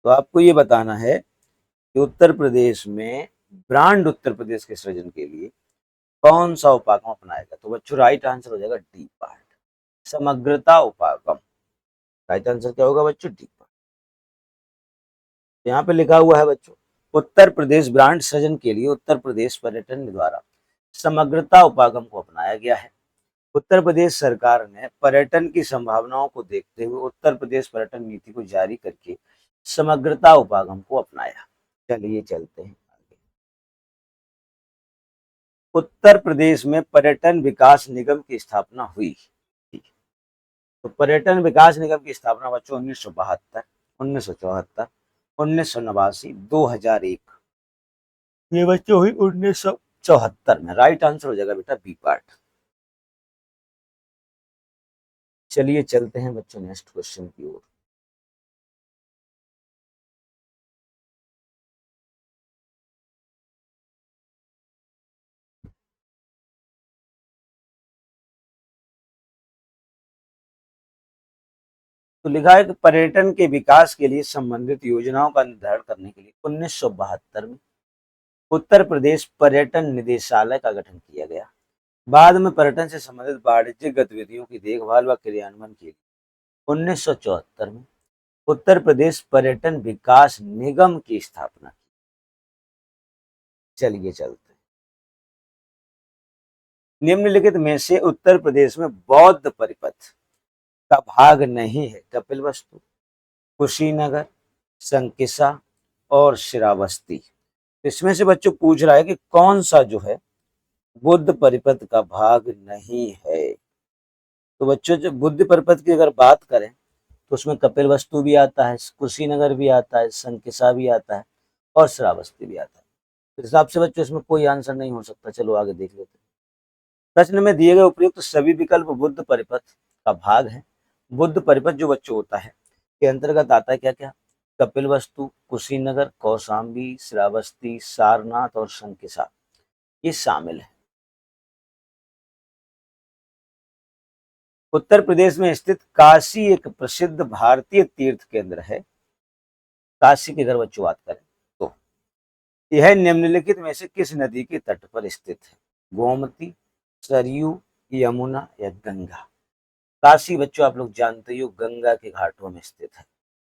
Speaker 1: तो आपको ये बताना है कि उत्तर प्रदेश में ब्रांड उत्तर प्रदेश के सृजन के लिए कौन सा उपागम अपनाया गया? तो बच्चों राइट आंसर हो जाएगा डी पार्ट, समग्रता उपागम। राइट आंसर क्या होगा बच्चों? D part. यहाँ पे लिखा हुआ है बच्चों उत्तर प्रदेश ब्रांड सृजन के लिए उत्तर प्रदेश पर्यटन द्वारा समग्रता उपागम को अपनाया गया है। उत्तर प्रदेश सरकार ने पर्यटन की संभावनाओं को देखते हुए उत्तर प्रदेश पर्यटन नीति को जारी करके समग्रता उपागम को अपनाया। चलिए चलते हैं आगे। उत्तर प्रदेश में पर्यटन विकास निगम की स्थापना हुई। तो पर्यटन विकास निगम की स्थापना बच्चों 1972, 1974, 1989, 2001 ये बच्चों हुई 1974 में। राइट आंसर हो जाएगा बेटा बी पार्ट। चलिए चलते हैं बच्चों नेक्स्ट क्वेश्चन की ओर। तो लिखा है कि पर्यटन के विकास के लिए संबंधित योजनाओं का निर्धारण करने के लिए 1972 में उत्तर प्रदेश पर्यटन निदेशालय का गठन किया गया। बाद में पर्यटन से संबंधित वाणिज्यिक गतिविधियों की देखभाल व क्रियान्वयन के लिए 1974 में उत्तर प्रदेश पर्यटन विकास निगम की स्थापना की। चलिए चलते हैं। निम्नलिखित में से उत्तर प्रदेश में बौद्ध परिपथ का भाग नहीं है। कपिलवस्तु, कुशीनगर, संकिसा और श्रावस्ती। इसमें से बच्चों पूछ रहा है कि कौन सा जो है बुद्ध परिपथ का भाग नहीं है। तो बच्चों जो बुद्ध परिपथ की अगर बात करें तो उसमें कपिलवस्तु भी आता है, कुशीनगर भी आता है, संकिसा भी आता है और श्रावस्ती भी आता है। इस हिसाब से बच्चों इसमें कोई आंसर नहीं हो सकता। चलो आगे देख लेते हैं। प्रश्न में दिए गए उपयुक्त सभी विकल्प बुद्ध परिपथ का भाग है। बुद्ध परिपथ जो बच्चों होता है के अंतर्गत आता है क्या क्या? कपिलवस्तु, कुशीनगर, कौशाम्बी, श्रावस्ती, सारनाथ और संकिसा ये शामिल है। उत्तर प्रदेश में स्थित काशी एक प्रसिद्ध भारतीय तीर्थ केंद्र है। काशी की अगर बच्चों बात करें तो यह निम्नलिखित में से किस नदी के तट पर स्थित है? गोमती, सरयू, यमुना या गंगा? काशी बच्चों आप लोग जानते हो गंगा के घाटों में स्थित है,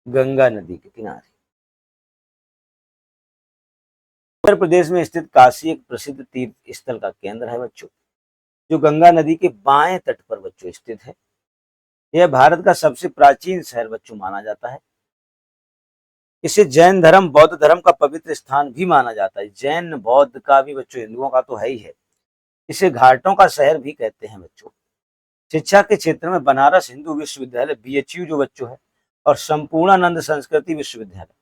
Speaker 1: गंगा नदी के किनारे। उत्तर प्रदेश में स्थित काशी एक प्रसिद्ध तीर्थ स्थल का केंद्र है बच्चों, जो गंगा नदी के बाएं तट पर बच्चों स्थित है। यह भारत का सबसे प्राचीन शहर बच्चों माना जाता है। इसे जैन धर्म, बौद्ध धर्म का पवित्र स्थान भी माना जाता है। जैन बौद्ध का भी बच्चों, हिंदुओं का तो है ही है। इसे घाटों का शहर भी कहते हैं बच्चों। शिक्षा के क्षेत्र में बनारस हिंदू विश्वविद्यालय बीएचयू जो बच्चों है और संपूर्णानंद संस्कृति विश्वविद्यालय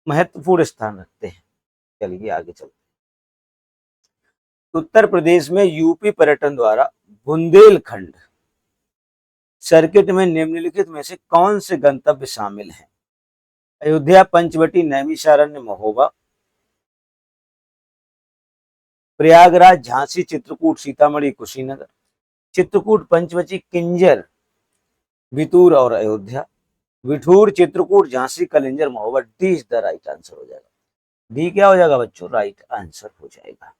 Speaker 1: महत्वपूर्ण स्थान रखते हैं। चलिए आगे चलते हैं। उत्तर प्रदेश में यूपी पर्यटन द्वारा बुंदेलखंड सर्किट में निम्नलिखित में से कौन से गंतव्य शामिल हैं? अयोध्या, पंचवटी, नैमिषारण्य, महोबा, प्रयागराज, झांसी, चित्रकूट, सीतामढ़ी, कुशीनगर, चित्रकूट, पंचवटी, किंजर, बितूर और Ayodhya, Bithoor, Chitrakoot, Jhansi, Kalinjar, Mahoba. D is the right answer हो जाएगा। डी क्या हो जाएगा बच्चों? राइट आंसर हो जाएगा।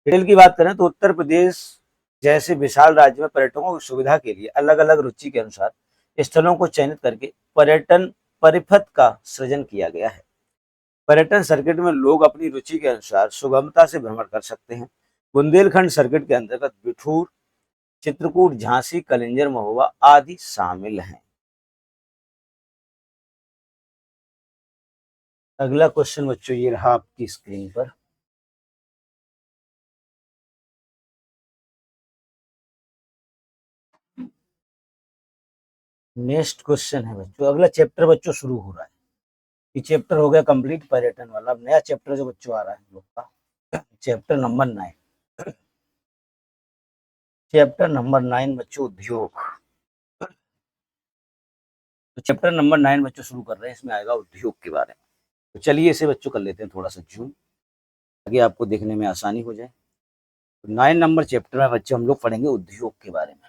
Speaker 1: डिटेल की बात करें तो उत्तर प्रदेश जैसे विशाल राज्य में पर्यटकों की सुविधा के लिए अलग अलग रुचि के अनुसार स्थलों को चयनित करके पर्यटन परिपथ का सृजन किया गया है। पर्यटन सर्किट में लोग अपनी रुचि के अनुसार सुगमता से भ्रमण कर सकते हैं। बुंदेलखंड सर्किट के अंतर्गत बिठूर, चित्रकूट, झांसी, कलिंजर, महोबा आदि शामिल हैं। अगला क्वेश्चन बच्चों ये रहा आपकी स्क्रीन पर। नेक्स्ट क्वेश्चन है बच्चों, अगला चैप्टर बच्चों शुरू हो रहा है। ये चैप्टर हो गया कंप्लीट पर्यटन वाला। अब नया चैप्टर जो बच्चों आ रहा है हम लोग का चैप्टर नंबर 9। चैप्टर नंबर 9 बच्चों उद्योग। तो चैप्टर नंबर 9 बच्चों शुरू कर रहे हैं, इसमें आएगा उद्योग के बारे में। तो चलिए इसे बच्चों कर लेते हैं थोड़ा सा जूम, ताकि आपको देखने में आसानी हो जाए। तो 9 नंबर चैप्टर में बच्चों हम लोग पढ़ेंगे उद्योग के बारे में।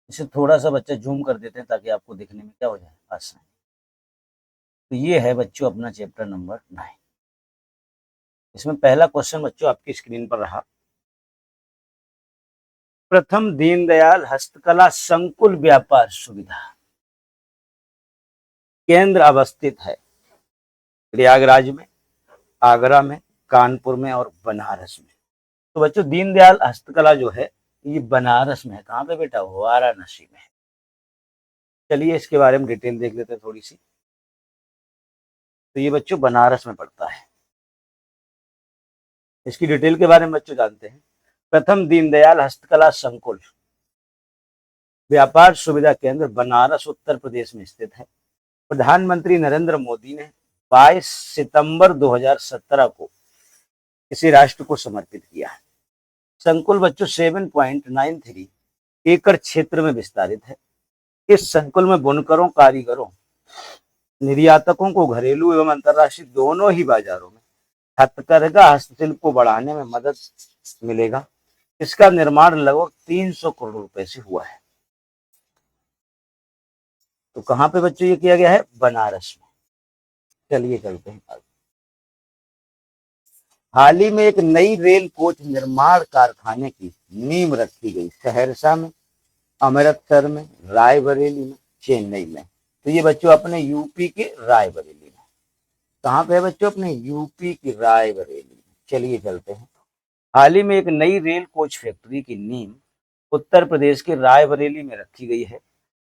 Speaker 1: इसे थोड़ा सा बच्चा जूम कर देते हैं ताकि आपको देखने में क्या हो जाए, आसानी। तो ये है बच्चों अपना चैप्टर नंबर 9। इसमें पहला क्वेश्चन बच्चों आपकी स्क्रीन पर रहा। प्रथम दीनदयाल हस्तकला संकुल व्यापार सुविधा केंद्र अवस्थित है प्रयागराज में, आगरा में, कानपुर में और बनारस में। तो बच्चों दीनदयाल हस्तकला जो है ये बनारस में है। कहाँ पे बेटा? वाराणसी में है। चलिए इसके बारे में डिटेल देख लेते हैं थोड़ी सी। तो ये बच्चों बनारस में पड़ता है। इसकी डिटेल के बारे में बच्चों जानते हैं। प्रथम दीनदयाल हस्तकला संकुल व्यापार सुविधा केंद्र बनारस उत्तर प्रदेश में स्थित है। प्रधानमंत्री नरेंद्र मोदी ने 22 सितंबर 2017 को इसे राष्ट्र को समर्पित किया है। संकुल बच्चों 7.93 एकड़ क्षेत्र में विस्तारित है। इस संकुल में बुनकरों, कारीगरों, निर्यातकों को घरेलू एवं अंतर्राष्ट्रीय दोनों ही बाजारों में हथकरघा हस्तशिल्प को बढ़ाने में मदद मिलेगा। इसका निर्माण लगभग 300 करोड़ रुपए से हुआ है। तो कहां पे बच्चों ये किया गया है? बनारस में। चलिए चलते हैं आगे। हाल ही में एक नई रेल कोच निर्माण कारखाने की नींव रखी गई, सहरसा में, अमृतसर में, रायबरेली में, चेन्नई में। तो ये बच्चों अपने यूपी के रायबरेली में। कहाँ पे है बच्चों? अपने यूपी की रायबरेली में। चलिए चलते हैं। हाल ही में एक नई रेल कोच फैक्ट्री की नींव उत्तर प्रदेश के रायबरेली में रखी गई है।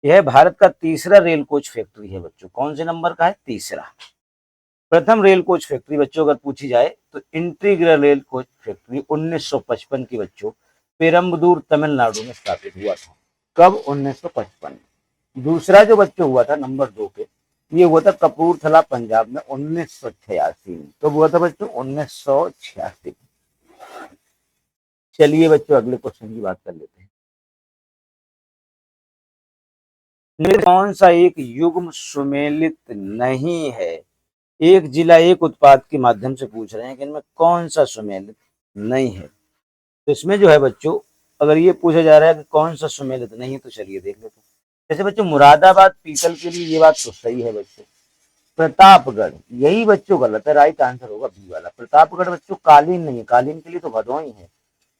Speaker 1: यह भारत का तीसरा रेल कोच फैक्ट्री है बच्चों। कौन से नंबर का है? तीसरा। प्रथम रेल कोच फैक्ट्री बच्चों अगर पूछी जाए तो इंटीग्रल रेल कोच फैक्ट्री 1955 की बच्चों पेरम्बदूर तमिलनाडु में स्थापित हुआ था। कब? 1955। दूसरा जो बच्चों हुआ था नंबर 2 पे, ये हुआ था कपूरथला पंजाब में 1986 में। तो हुआ था बच्चों 1986। चलिए बच्चों अगले क्वेश्चन की बात कर लेते हैं। कौन सा एक युग्म सुमेलित नहीं है? एक जिला एक उत्पाद के माध्यम से पूछ रहे हैं कि इनमें कौन सा सुमेलित नहीं है। तो इसमें जो है बच्चों अगर ये पूछा जा रहा है कि कौन सा सुमेलित नहीं है तो चलिए देख लेते हैं। जैसे बच्चों मुरादाबाद पीतल के लिए, ये बात तो सही है बच्चों। प्रतापगढ़, यही बच्चों गलत है। राइट आंसर होगा बी वाला। प्रतापगढ़ बच्चों कालीन नहीं है, कालीन के लिए तो भदोही है।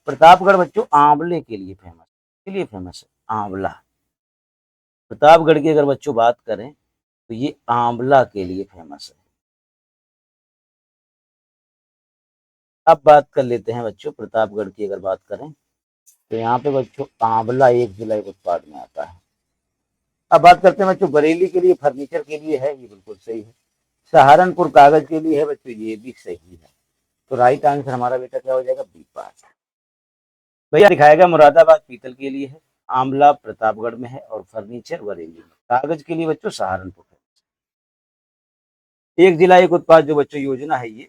Speaker 1: प्रतापगढ़ बच्चों आंवले के लिए फेमस, के लिए फेमस है आंवला। प्रतापगढ़ की अगर बच्चों बात करें तो ये आंवला के लिए फेमस है। अब बात कर लेते हैं बच्चों प्रतापगढ़ की अगर बात करें तो यहाँ पे बच्चों आंवला एक जिला एक उत्पाद में आता है। अब बात करते हैं बच्चों बरेली के लिए, फर्नीचर के लिए है, ये बिल्कुल सही है। सहारनपुर कागज के लिए है बच्चों, ये भी सही है। तो राइट आंसर हमारा बेटा क्या हो जाएगा? B part. भैया दिखाया गया मुरादाबाद पीतल के लिए है, आंवला प्रतापगढ़ में है और फर्नीचर बरेली में। कागज के लिए बच्चों सहारनपुर है। एक जिला एक उत्पाद जो बच्चों योजना है, ये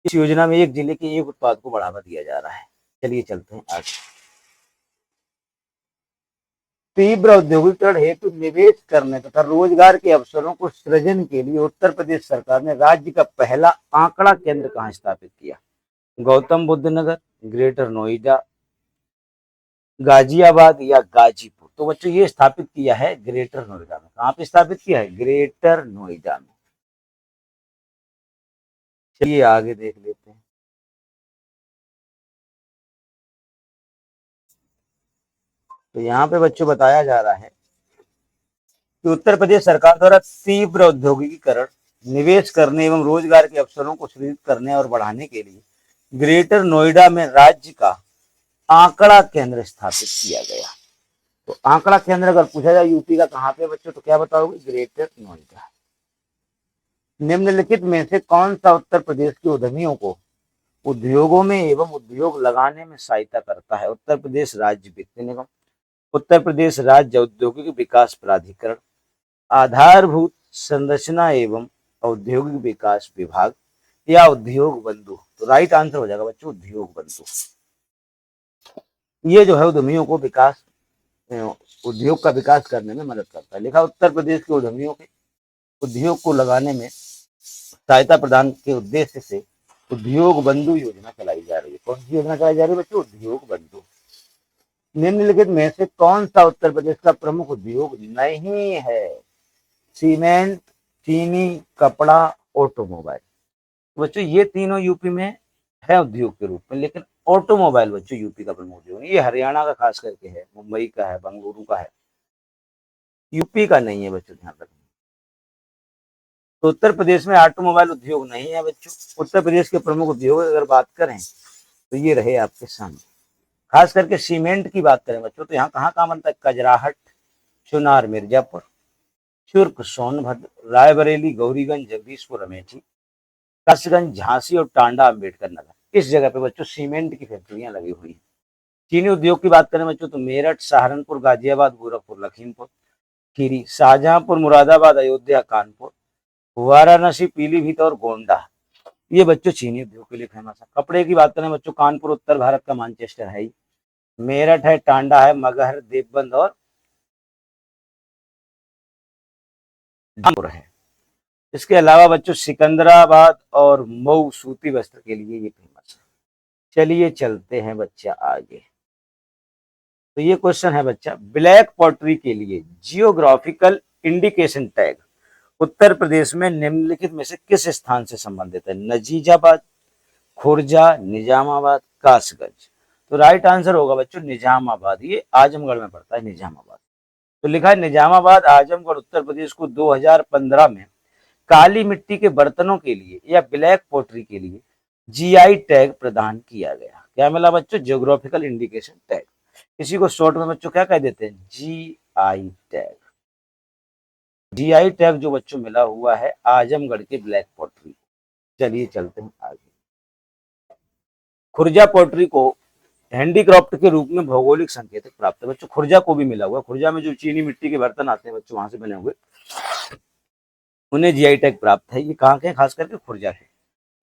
Speaker 1: इस योजना में एक जिले के एक उत्पाद को बढ़ावा दिया जा रहा है। चलिए चलते हैं आगे। तीव्र औद्योगिकरण हेतु निवेश करने तथा रोजगार के अवसरों को सृजन के लिए उत्तर प्रदेश सरकार ने राज्य का पहला आंकड़ा केंद्र कहाँ स्थापित किया? गौतम बुद्ध नगर, ग्रेटर नोएडा, गाजियाबाद या गाजीपुर? तो बच्चों ये स्थापित किया है ग्रेटर नोएडा में। कहाँ पे स्थापित किया है? ग्रेटर नोएडा में। चलिए आगे देख लेते हैं। तो यहाँ पे बच्चों बताया जा रहा है कि उत्तर प्रदेश सरकार द्वारा तीव्र औद्योगिकीकरण, निवेश करने एवं रोजगार के अवसरों को सृजित करने और बढ़ाने के लिए ग्रेटर नोएडा में राज्य का आंकड़ा केंद्र स्थापित किया गया। तो आंकड़ा केंद्र अगर पूछा जाए यूपी का कहाँ पे बच्चों, तो क्या बताओगे? ग्रेटर नोएडा। निम्नलिखित में से कौन सा उत्तर प्रदेश के उद्यमियों को उद्योगों में एवं उद्योग लगाने में सहायता करता है? उत्तर प्रदेश राज्य वित्त निगम, उत्तर प्रदेश राज्य औद्योगिक विकास प्राधिकरण, आधारभूत संरचना एवं औद्योगिक विकास विभाग या उद्योग बंधु? तो राइट आंसर हो जाएगा बच्चों उद्योग बंधु। ये जो है उद्यमियों को विकास, उद्योग का विकास करने में मदद करता है। लिखा उत्तर प्रदेश के उद्यमियों के उद्योग को लगाने में सहायता प्रदान के उद्देश्य से उद्योग बंधु योजना चलाई जा रही है। कौन सी योजना चलाई जा रही है बच्चों? उद्योग बंधु। निम्नलिखित में से कौन सा उत्तर प्रदेश का प्रमुख उद्योग नहीं है? सीमेंट, चीनी, कपड़ा, ऑटोमोबाइल। बच्चों ये तीनों यूपी में है उद्योग के रूप में, लेकिन ऑटोमोबाइल बच्चों यूपी का प्रमुख उद्योग नहीं। ये हरियाणा का खास करके है, मुंबई का है, बेंगलुरु का है, यूपी का नहीं है बच्चों, ध्यान रखना। तो उत्तर प्रदेश में ऑटोमोबाइल उद्योग नहीं है बच्चों। उत्तर प्रदेश के प्रमुख उद्योग अगर बात करें तो ये रहे आपके सामने। खास करके सीमेंट की बात करें बच्चों तो यहाँ कहाँ कहाँ बनता है? कजराहट, चुनार मिर्जापुर, चुर्क सोनभद्र, रायबरेली, गौरीगंज, जगदीशपुर अमेठी, कसगंज, झांसी और टांडा अम्बेडकर नगर। इस जगह पे बच्चों सीमेंट की फैक्ट्रियां लगी हुई हैं। चीनी उद्योग की बात करें बच्चों तो मेरठ, सहारनपुर, गाजियाबाद, गोरखपुर, लखीमपुर। खीरी, शाहजहांपुर, मुरादाबाद, अयोध्या, कानपुर, वाराणसी, पीलीभीत और गोंडा, ये बच्चों चीनी उद्योग के लिए फेमस है। कपड़े की बात करें बच्चों, कानपुर उत्तर भारत का मैनचेस्टर है ही। मेरठ है, टांडा है, मगहर, देवबंद और कानपुर है। इसके अलावा बच्चों सिकंदराबाद और मऊ सूती वस्त्र के लिए ये फेमस है। चलिए चलते हैं बच्चा आगे। तो ये क्वेश्चन है बच्चा, ब्लैक पॉटरी के लिए geographical indication tag Uttar Pradesh में निम्नलिखित में से किस स्थान से संबंधित है? नजीजाबाद, खुर्जा, निजामाबाद, कासगंज। तो राइट आंसर होगा बच्चों निजामाबाद, ये आजमगढ़ में पड़ता है निजामाबाद। तो लिखा है निजामाबाद आजमगढ़ उत्तर प्रदेश को 2015 में काली मिट्टी के बर्तनों के लिए या ब्लैक पोट्री के लिए जीआई टैग प्रदान किया गया। क्या मिला बच्चों? Geographical indication tag. इसी को शॉर्ट में बच्चों क्या कह देते हैं? GI tag. जीआई टैग जो बच्चों मिला हुआ है आजमगढ़ के ब्लैक पोट्री। चलिए चलते हैं आगे। खुर्जा पोट्री को हैंडीक्राफ्ट के रूप में भौगोलिक संकेतक प्राप्त है। बच्चों खुर्जा को भी मिला हुआ, खुर्जा में जो चीनी मिट्टी के बर्तन आते हैं बच्चों वहां से बने हुए, उन्हें जीआई टैग प्राप्त है। ये कहाँ के? खास करके खुर्जा है।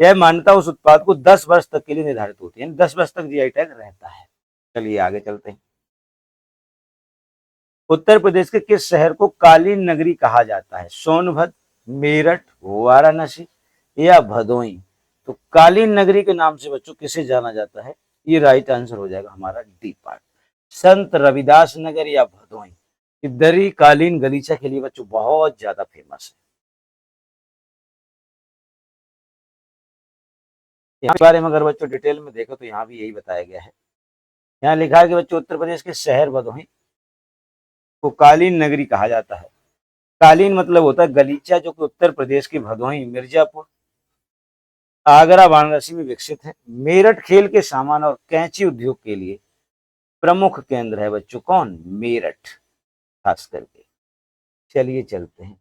Speaker 1: यह मान्यता उस उत्पाद को 10 वर्ष तक के लिए निर्धारित होती है, 10 वर्ष तक जीआई टैग रहता है। चलिए आगे चलते हैं। उत्तर प्रदेश के किस शहर को कालीन नगरी कहा जाता है? सोनभद्र, मेरठ, वाराणसी या भदोई। तो कालीन नगरी के नाम से बच्चों किसे जाना जाता है? ये राइट आंसर हो जाएगा हमारा डी पार्ट, संत रविदास नगर या भदोई। दरी कालीन गलीचा के लिए बच्चों बहुत ज्यादा फेमस है। यहाँ के बारे में अगर बच्चों डिटेल में देखो तो यहाँ भी यही बताया गया है। यहाँ लिखा है कि बच्चों उत्तर प्रदेश के शहर भदोही को कालीन नगरी कहा जाता है। कालीन मतलब होता है गलीचा, जो कि उत्तर प्रदेश के भदोही, मिर्जापुर, आगरा, वाराणसी में विकसित है। मेरठ खेल के सामान और कैंची उद्योग के लिए प्रमुख केंद्र है बच्चों। कौन? मेरठ खास करके। चलिए चलते हैं।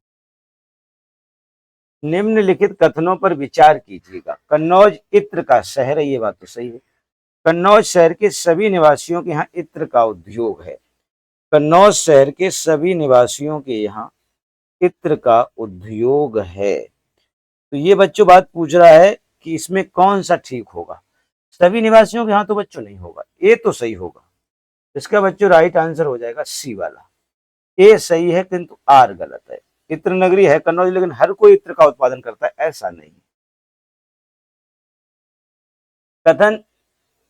Speaker 1: निम्नलिखित कथनों पर विचार कीजिएगा। कन्नौज इत्र का शहर है, ये बात तो सही है। कन्नौज शहर के सभी निवासियों के यहाँ इत्र का उद्योग है। कन्नौज शहर के सभी निवासियों के यहाँ इत्र का उद्योग है। तो ये बच्चों बात पूछ रहा है कि इसमें कौन सा ठीक होगा? सभी निवासियों के यहाँ तो बच्चों नहीं होगा, ए तो सही होगा। इसका बच्चों राइट आंसर हो जाएगा सी वाला। ए सही है किंतु आर गलत है। इत्र नगरी है कन्नौज, लेकिन हर कोई इत्र का उत्पादन करता है ऐसा नहीं। कथन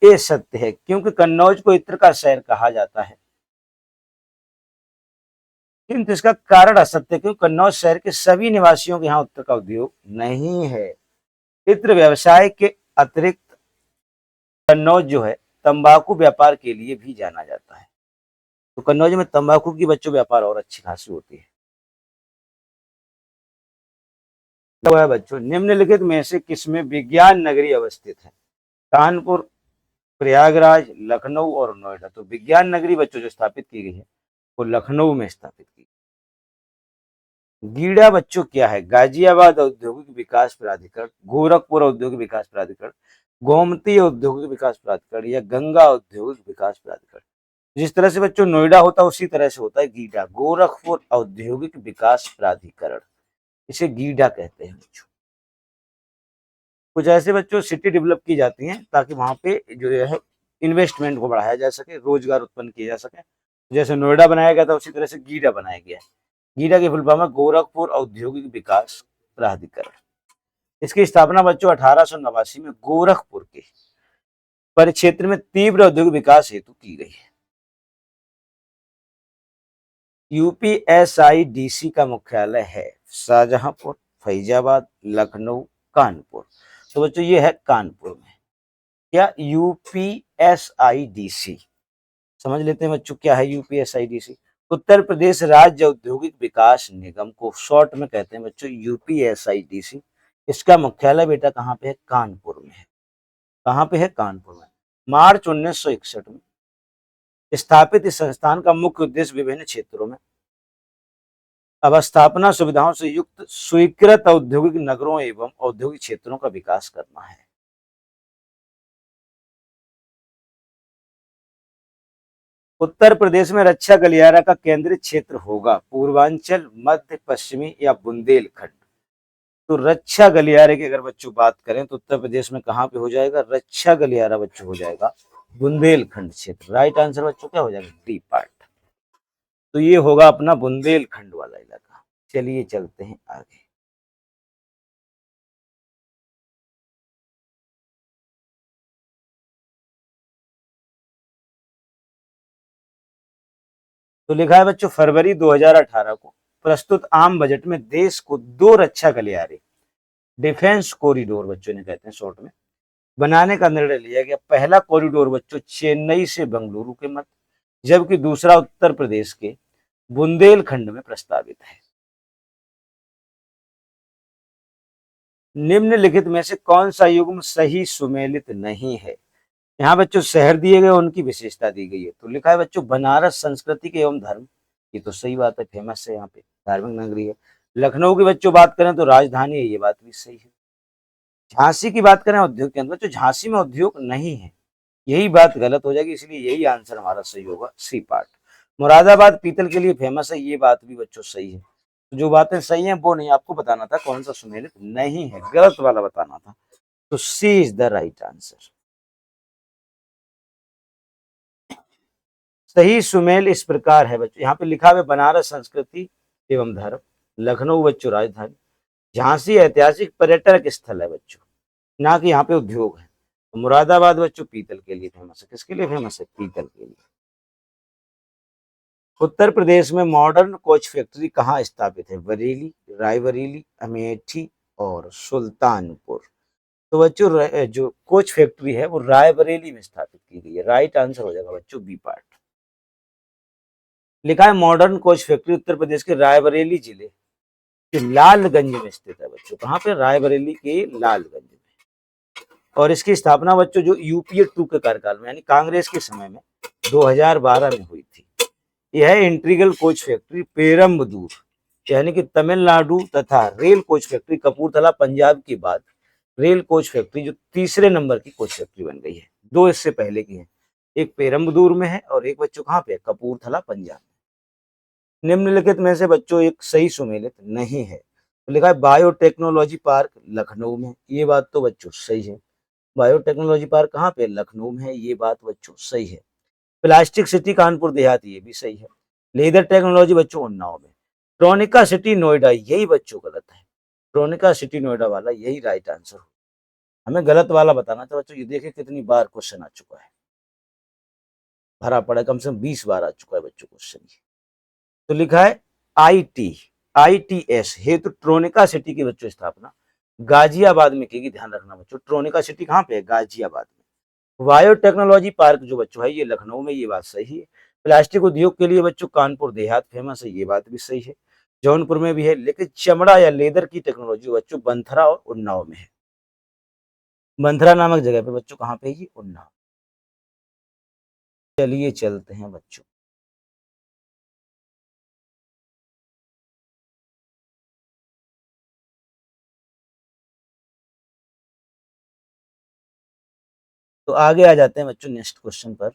Speaker 1: ए सत्य है क्योंकि कन्नौज को इत्र का शहर कहा जाता है, किंतु इसका कारण असत्य है क्योंकि कन्नौज शहर के सभी निवासियों के यहाँ इत्र का उद्योग नहीं है। इत्र व्यवसाय के अतिरिक्त कन्नौज जो है तंबाकू व्यापार के लिए भी जाना जाता है। तो कन्नौज में तंबाकू की बच्चों व्यापार और अच्छी खासी होती है। तो है बच्चों निम्नलिखित में से किसमें विज्ञान नगरी अवस्थित है? कानपुर, प्रयागराज, लखनऊ और नोएडा। तो विज्ञान नगरी बच्चों जो स्थापित की गई है वो लखनऊ में स्थापित की। गीडा बच्चों क्या है? गाजियाबाद औद्योगिक विकास प्राधिकरण, गोरखपुर औद्योगिक विकास प्राधिकरण, गोमती औद्योगिक विकास प्राधिकरण या गंगा औद्योगिक विकास प्राधिकरण। जिस तरह से बच्चों नोएडा होता है उसी तरह से होता है गीडा, गोरखपुर औद्योगिक विकास प्राधिकरण, इसे गीडा कहते हैं बच्चों। कुछ ऐसे बच्चों सिटी डेवलप की जाती हैं ताकि वहां पे जो है इन्वेस्टमेंट को बढ़ाया जा सके, रोजगार उत्पन्न किया जा सके। जैसे नोएडा बनाया गया था उसी तरह से गीडा बनाया गया है। गीडा की फुल फॉर्म है गोरखपुर औद्योगिक विकास प्राधिकरण। इसकी स्थापना बच्चों 1889 में गोरखपुर के परिक्षेत्र में तीव्र औद्योगिक विकास हेतु की गई है। यूपीएसआईडीसी का मुख्यालय है शाहजहांपुर, फैजाबाद, लखनऊ, कानपुर। तो बच्चों ये है कानपुर में। क्या? यूपीएसआईडीसी। समझ लेते हैं बच्चों क्या है यूपीएसआईडीसी। उत्तर प्रदेश राज्य औद्योगिक विकास निगम को शॉर्ट में कहते हैं बच्चों यूपीएसआईडीसी। इसका मुख्यालय बेटा कहाँ पे है? कानपुर में है। कहाँ पे है? कानपुर में। मार्च 1961 में स्थापित इस संस्थान का मुख्य उद्देश्य विभिन्न क्षेत्रों में अवस्थापना सुविधाओं से युक्त स्वीकृत औद्योगिक नगरों एवं औद्योगिक क्षेत्रों का विकास करना है। उत्तर प्रदेश में रक्षा गलियारा का केंद्रीय क्षेत्र होगा पूर्वांचल, मध्य पश्चिमी या बुंदेलखंड। तो रक्षा गलियारे की अगर बच्चों बात करें तो उत्तर प्रदेश में कहाँ पे हो जाएगा रक्षा गलियारा बच्चों हो जाएगा बुंदेलखंड क्षेत्र। राइट आंसर बच्चों क्या हो जाएगा डी पार्ट। तो ये होगा अपना बुंदेलखंड वाला इलाका। चलिए चलते हैं आगे। तो लिखा है बच्चों फरवरी 2018 को प्रस्तुत आम बजट में देश को 2 रक्षा गलियारे, डिफेंस कॉरिडोर बच्चों ने कहते हैं शॉर्ट में, बनाने का निर्णय लिया गया। पहला कॉरिडोर बच्चों चेन्नई से बेंगलुरु के मध्य, जबकि दूसरा उत्तर प्रदेश के बुंदेलखंड में प्रस्तावित है। निम्नलिखित में से कौन सा युग्म सही सुमेलित नहीं है। यहाँ बच्चों शहर दिए गए उनकी विशेषता दी गई है। तो लिखा है बच्चों बनारस संस्कृति के एवं धर्म, ये तो सही बात है, फेमस है यहाँ पे, धार्मिक नगरी है। लखनऊ की बच्चों बात करें तो राजधानी है, ये बात भी सही है। झांसी की बात करें उद्योग केंद्र, बच्चों झांसी में उद्योग नहीं है, यही बात गलत हो जाएगी, इसलिए यही आंसर हमारा सही होगा सी पार्ट। मुरादाबाद पीतल के लिए फेमस है, ये बात भी बच्चों सही है। जो बातें सही हैं वो नहीं आपको बताना था कौन सा सुमेलित नहीं है, गलत वाला बताना था। तो सी इज द राइट आंसर। सही सुमेल इस प्रकार है बच्चों, यहाँ पे लिखा है बनारस संस्कृति एवं धर्म, लखनऊ बच्चों राजधानी, झांसी ऐतिहासिक पर्यटक स्थल है बच्चों, ना कि यहाँ पे उद्योग है। तो मुरादाबाद बच्चों पीतल के लिए फेमस है। किसके लिए फेमस है पीतल के लिए। उत्तर प्रदेश में मॉडर्न कोच फैक्ट्री कहाँ स्थापित है बरेली, रायबरेली, अमेठी और सुल्तानपुर। तो बच्चों जो कोच फैक्ट्री है वो रायबरेली में स्थापित की गई है। राइट आंसर हो जाएगा बच्चों बी पार्ट। लिखा है modern coach factory Uttar Pradesh के रायबरेली जिले के लालगंज में स्थित है बच्चों। कहाँ पे रायबरेली के लालगंज में। और इसकी स्थापना बच्चों जो यूपीए 2 के कार्यकाल में यानी कांग्रेस के समय में 2012 में हुई थी। यह इंटीग्रल कोच फैक्ट्री पेरम्बदूर यानी कि तमिलनाडु तथा rail coach factory Kapurthala Punjab के बाद रेल कोच फैक्ट्री जो तीसरे नंबर की कोच फैक्ट्री बन गई है। 2 इससे पहले की है, एक पेरम्बदूर में है और एक बच्चों कहाँ पे कपूरथला पंजाब। निम्नलिखित में से बच्चों एक सही सुमेलित नहीं है। तो लिखा है बायोटेक्नोलॉजी पार्क लखनऊ में, ये बात तो बच्चों सही है। बायोटेक्नोलॉजी पार्क कहाँ पे लखनऊ में है, ये बात बच्चों सही है। प्लास्टिक सिटी कानपुर देहात, ये भी सही है। लेदर टेक्नोलॉजी बच्चों उन्नाव में। ट्रोनिका सिटी नोएडा, यही बच्चों गलत है। ट्रोनिका सिटी नोएडा वाला यही राइट आंसर हो। हमें गलत वाला बताना था बच्चों। ये देखिए कितनी बार क्वेश्चन आ चुका है, भरा पड़ा कम से कम 20 बार आ चुका है बच्चों क्वेश्चन। तो लिखा है ITS हेतु ट्रोनिका सिटी की बच्चों स्थापना गाजियाबाद में की। ध्यान रखना बच्चों ट्रोनिका सिटी कहाँ पे है गाजियाबाद में। बायोटेक्नोलॉजी पार्क जो बच्चों है ये लखनऊ में, ये बात सही है। प्लास्टिक उद्योग के लिए बच्चों कानपुर देहात फेमस है, ये बात भी सही है। जौनपुर में भी है, लेकिन चमड़ा या लेदर की टेक्नोलॉजी बच्चों बंथरा और उन्नाव में है। बंथरा नामक जगह पे बच्चों कहाँ पे है ये उन्नाव। चलिए चलते हैं बच्चों। तो आगे आ जाते हैं बच्चों नेक्स्ट क्वेश्चन पर।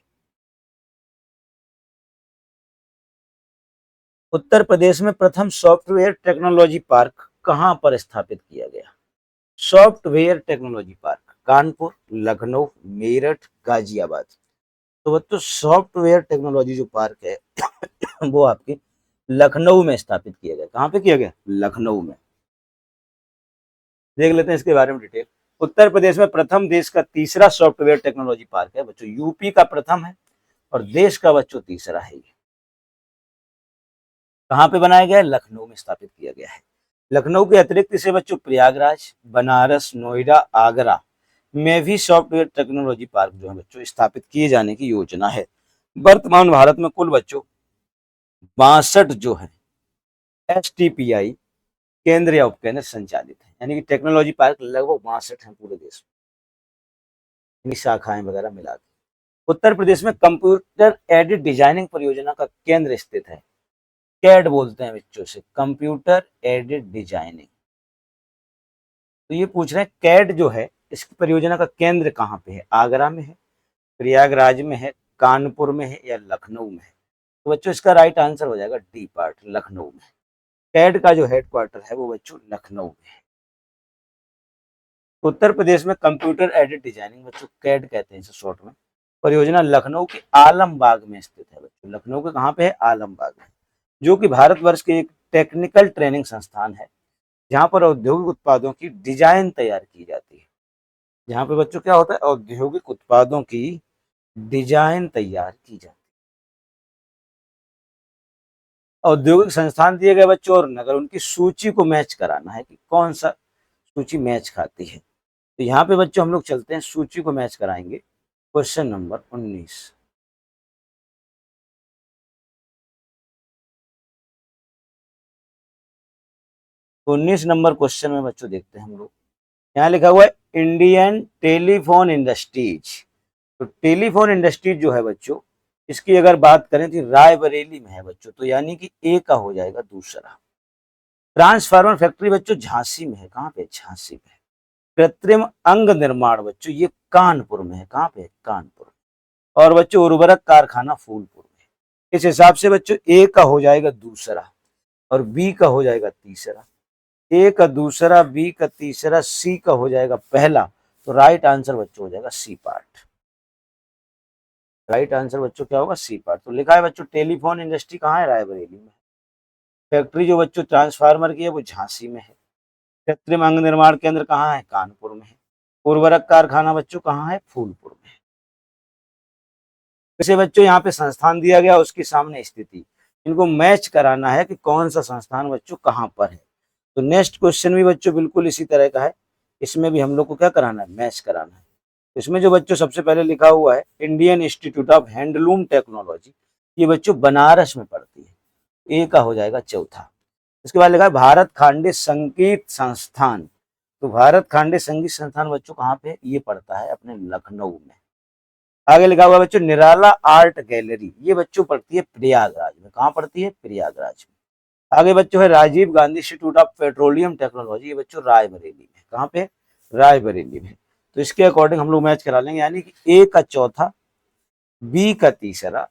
Speaker 1: उत्तर प्रदेश में प्रथम सॉफ्टवेयर टेक्नोलॉजी पार्क कहां पर स्थापित किया गया। Software technology park Kanpur, Lucknow, Meerut, Ghaziabad. तो बच्चों सॉफ्टवेयर टेक्नोलॉजी जो पार्क है वो आपके लखनऊ में स्थापित किया गया। कहां पे किया गया लखनऊ में। देख लेते हैं इसके बारे में डिटेल। उत्तर प्रदेश में प्रथम, देश का तीसरा सॉफ्टवेयर टेक्नोलॉजी पार्क है बच्चों। यूपी का प्रथम है और देश का बच्चों तीसरा है। कहाँ पे बनाया गया है लखनऊ में स्थापित किया गया है। लखनऊ के अतिरिक्त इसे बच्चों प्रयागराज, बनारस, नोएडा, आगरा में भी सॉफ्टवेयर टेक्नोलॉजी पार्क जो है बच्चों स्थापित किए जाने की योजना है। वर्तमान भारत में कुल बच्चों 62 जो है STPI केंद्र या उपकेंद्र संचालित है, यानी कि टेक्नोलॉजी पार्क लगभग 62 है पूरे देश में, शाखाएं वगैरह मिला के। उत्तर प्रदेश में कंप्यूटर एडेड डिजाइनिंग परियोजना का केंद्र स्थित है। कैड बोलते हैं बच्चों से, कंप्यूटर एडेड डिजाइनिंग। तो ये पूछ रहे हैं कैड जो है इसकी परियोजना का केंद्र कहाँ पे है। आगरा में है, प्रयागराज में है, कानपुर में है या लखनऊ में है? तो बच्चों इसका राइट आंसर हो जाएगा डी पार्ट, लखनऊ में। कैड का जो हेडक्वार्टर है वो बच्चों लखनऊ में है। उत्तर प्रदेश में कंप्यूटर एडेड डिजाइनिंग, बच्चों कैड कहते हैं इसे शॉर्ट में, परियोजना लखनऊ के आलमबाग में स्थित है बच्चों। लखनऊ के कहाँ पे है? आलमबाग में, जो कि भारतवर्ष के एक टेक्निकल ट्रेनिंग संस्थान है जहाँ पर औद्योगिक उत्पादों की डिजाइन तैयार की जाती है। जहाँ पे बच्चों क्या होता है? औद्योगिक उत्पादों की डिजाइन तैयार की जाती है। औद्योगिक संस्थान दिए गए बच्चों और नगर, उनकी सूची को मैच कराना है कि कौन सा सूची मैच खाती है। तो यहाँ पे बच्चों हम लोग चलते हैं, सूची को मैच कराएंगे। Question number 19। 19 नंबर क्वेश्चन में बच्चों देखते हैं हम लोग, यहाँ लिखा हुआ है इंडियन टेलीफोन इंडस्ट्रीज। तो टेलीफोन इंडस्ट्रीज जो है बच्चों, इसकी अगर बात करें तो रायबरेली में है बच्चों, तो यानी कि ए का हो जाएगा दूसरा। ट्रांसफार्मर फैक्ट्री बच्चों झांसी में है। कहाँ पे? झांसी में। कृत्रिम अंग निर्माण बच्चों ये कानपुर में है। कहाँ पे? कानपुर। और बच्चों उर्वरक कारखाना फूलपुर में। इस हिसाब से बच्चों ए का हो जाएगा दूसरा और बी का हो जाएगा तीसरा। ए का दूसरा, बी का तीसरा, सी का हो जाएगा पहला। तो राइट आंसर बच्चों हो जाएगा सी पार्ट। राइट आंसर बच्चों क्या होगा? C part. तो लिखा है बच्चों टेलीफोन इंडस्ट्री कहाँ है? रायबरेली में। फैक्ट्री जो बच्चों ट्रांसफार्मर की है वो झांसी में है। कृत्रिम अंग निर्माण केंद्र कहाँ है? कानपुर में है। उर्वरक कारखाना बच्चों कहाँ है? फूलपुर में। वैसे बच्चों यहाँ पे संस्थान दिया गया, उसके सामने स्थिति, इनको मैच कराना है कि कौन सा संस्थान बच्चों कहाँ पर है। तो नेक्स्ट क्वेश्चन भी बच्चों बिल्कुल इसी तरह का है। इसमें भी हम लोग को क्या कराना है? मैच कराना है। इसमें जो बच्चों सबसे पहले लिखा हुआ है Indian institute of handloom technology, ये बच्चों बनारस में पड़ती है। ए का हो जाएगा चौथा। इसके बाद लिखा है भारत खांडे संगीत संस्थान। तो भारत खांडे संगीत संस्थान बच्चों कहाँ पे? ये पड़ता है अपने लखनऊ में। आगे लिखा हुआ बच्चों निराला आर्ट गैलरी, ये बच्चों पड़ती है प्रयागराज में। कहाँ पड़ती है? प्रयागराज में। आगे बच्चों है Rajiv Gandhi institute of petroleum technology, ये बच्चों रायबरेली में। कहाँ पे? रायबरेली में। तो इसके अकॉर्डिंग हम लोग मैच करा लेंगे, यानी कि ए का चौथा, बी का तीसरा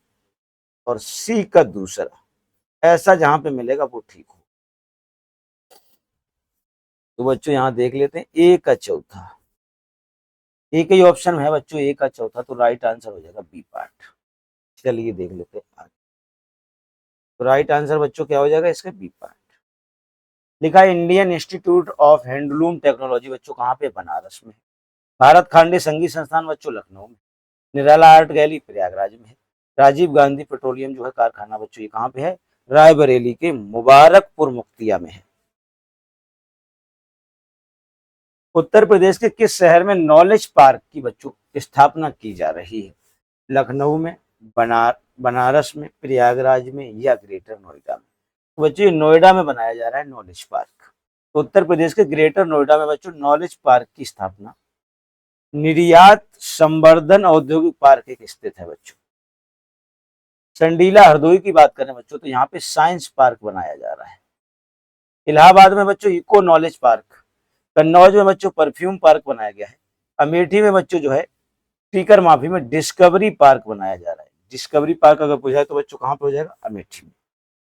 Speaker 1: और सी का दूसरा, ऐसा जहां पे मिलेगा वो ठीक हो। तो बच्चों यहां देख लेते हैं ए का चौथा, एक ही ऑप्शन है बच्चों ए का चौथा, तो राइट आंसर हो जाएगा बी पार्ट। चलिए देख लेते हैं आगे। तो राइट आंसर बच्चों क्या हो जाएगा इसका? B part. लिखा है Indian institute of handloom technology बच्चों कहाँ पे? बनारस में। भारत खांडे संगीत संस्थान बच्चों लखनऊ में। निराला आर्ट गैलरी प्रयागराज में है। राजीव गांधी पेट्रोलियम जो है कारखाना बच्चों ये कहाँ पे है? रायबरेली के मुबारकपुर मुफ्तिया में है। उत्तर प्रदेश के किस शहर में नॉलेज पार्क की बच्चों स्थापना की जा रही है? लखनऊ में, बनारस में, प्रयागराज में या ग्रेटर नोएडा में? तो बच्चों नोएडा में बनाया जा रहा है नॉलेज पार्क। तो उत्तर प्रदेश के ग्रेटर नोएडा में बच्चों नॉलेज पार्क की स्थापना, निर्यात संवर्धन औद्योगिक पार्क एक स्थित है बच्चों। संडीला हरदोई की बात करें बच्चों तो यहाँ पे साइंस पार्क बनाया जा रहा है। इलाहाबाद में बच्चों इको नॉलेज पार्क, कन्नौज में बच्चों परफ्यूम पार्क बनाया गया है। अमेठी में बच्चों जो है टीकर माफी में डिस्कवरी पार्क बनाया जा रहा है। डिस्कवरी पार्क अगर पूछा है तो बच्चों कहाँ पे हो जाएगा? अमेठी में।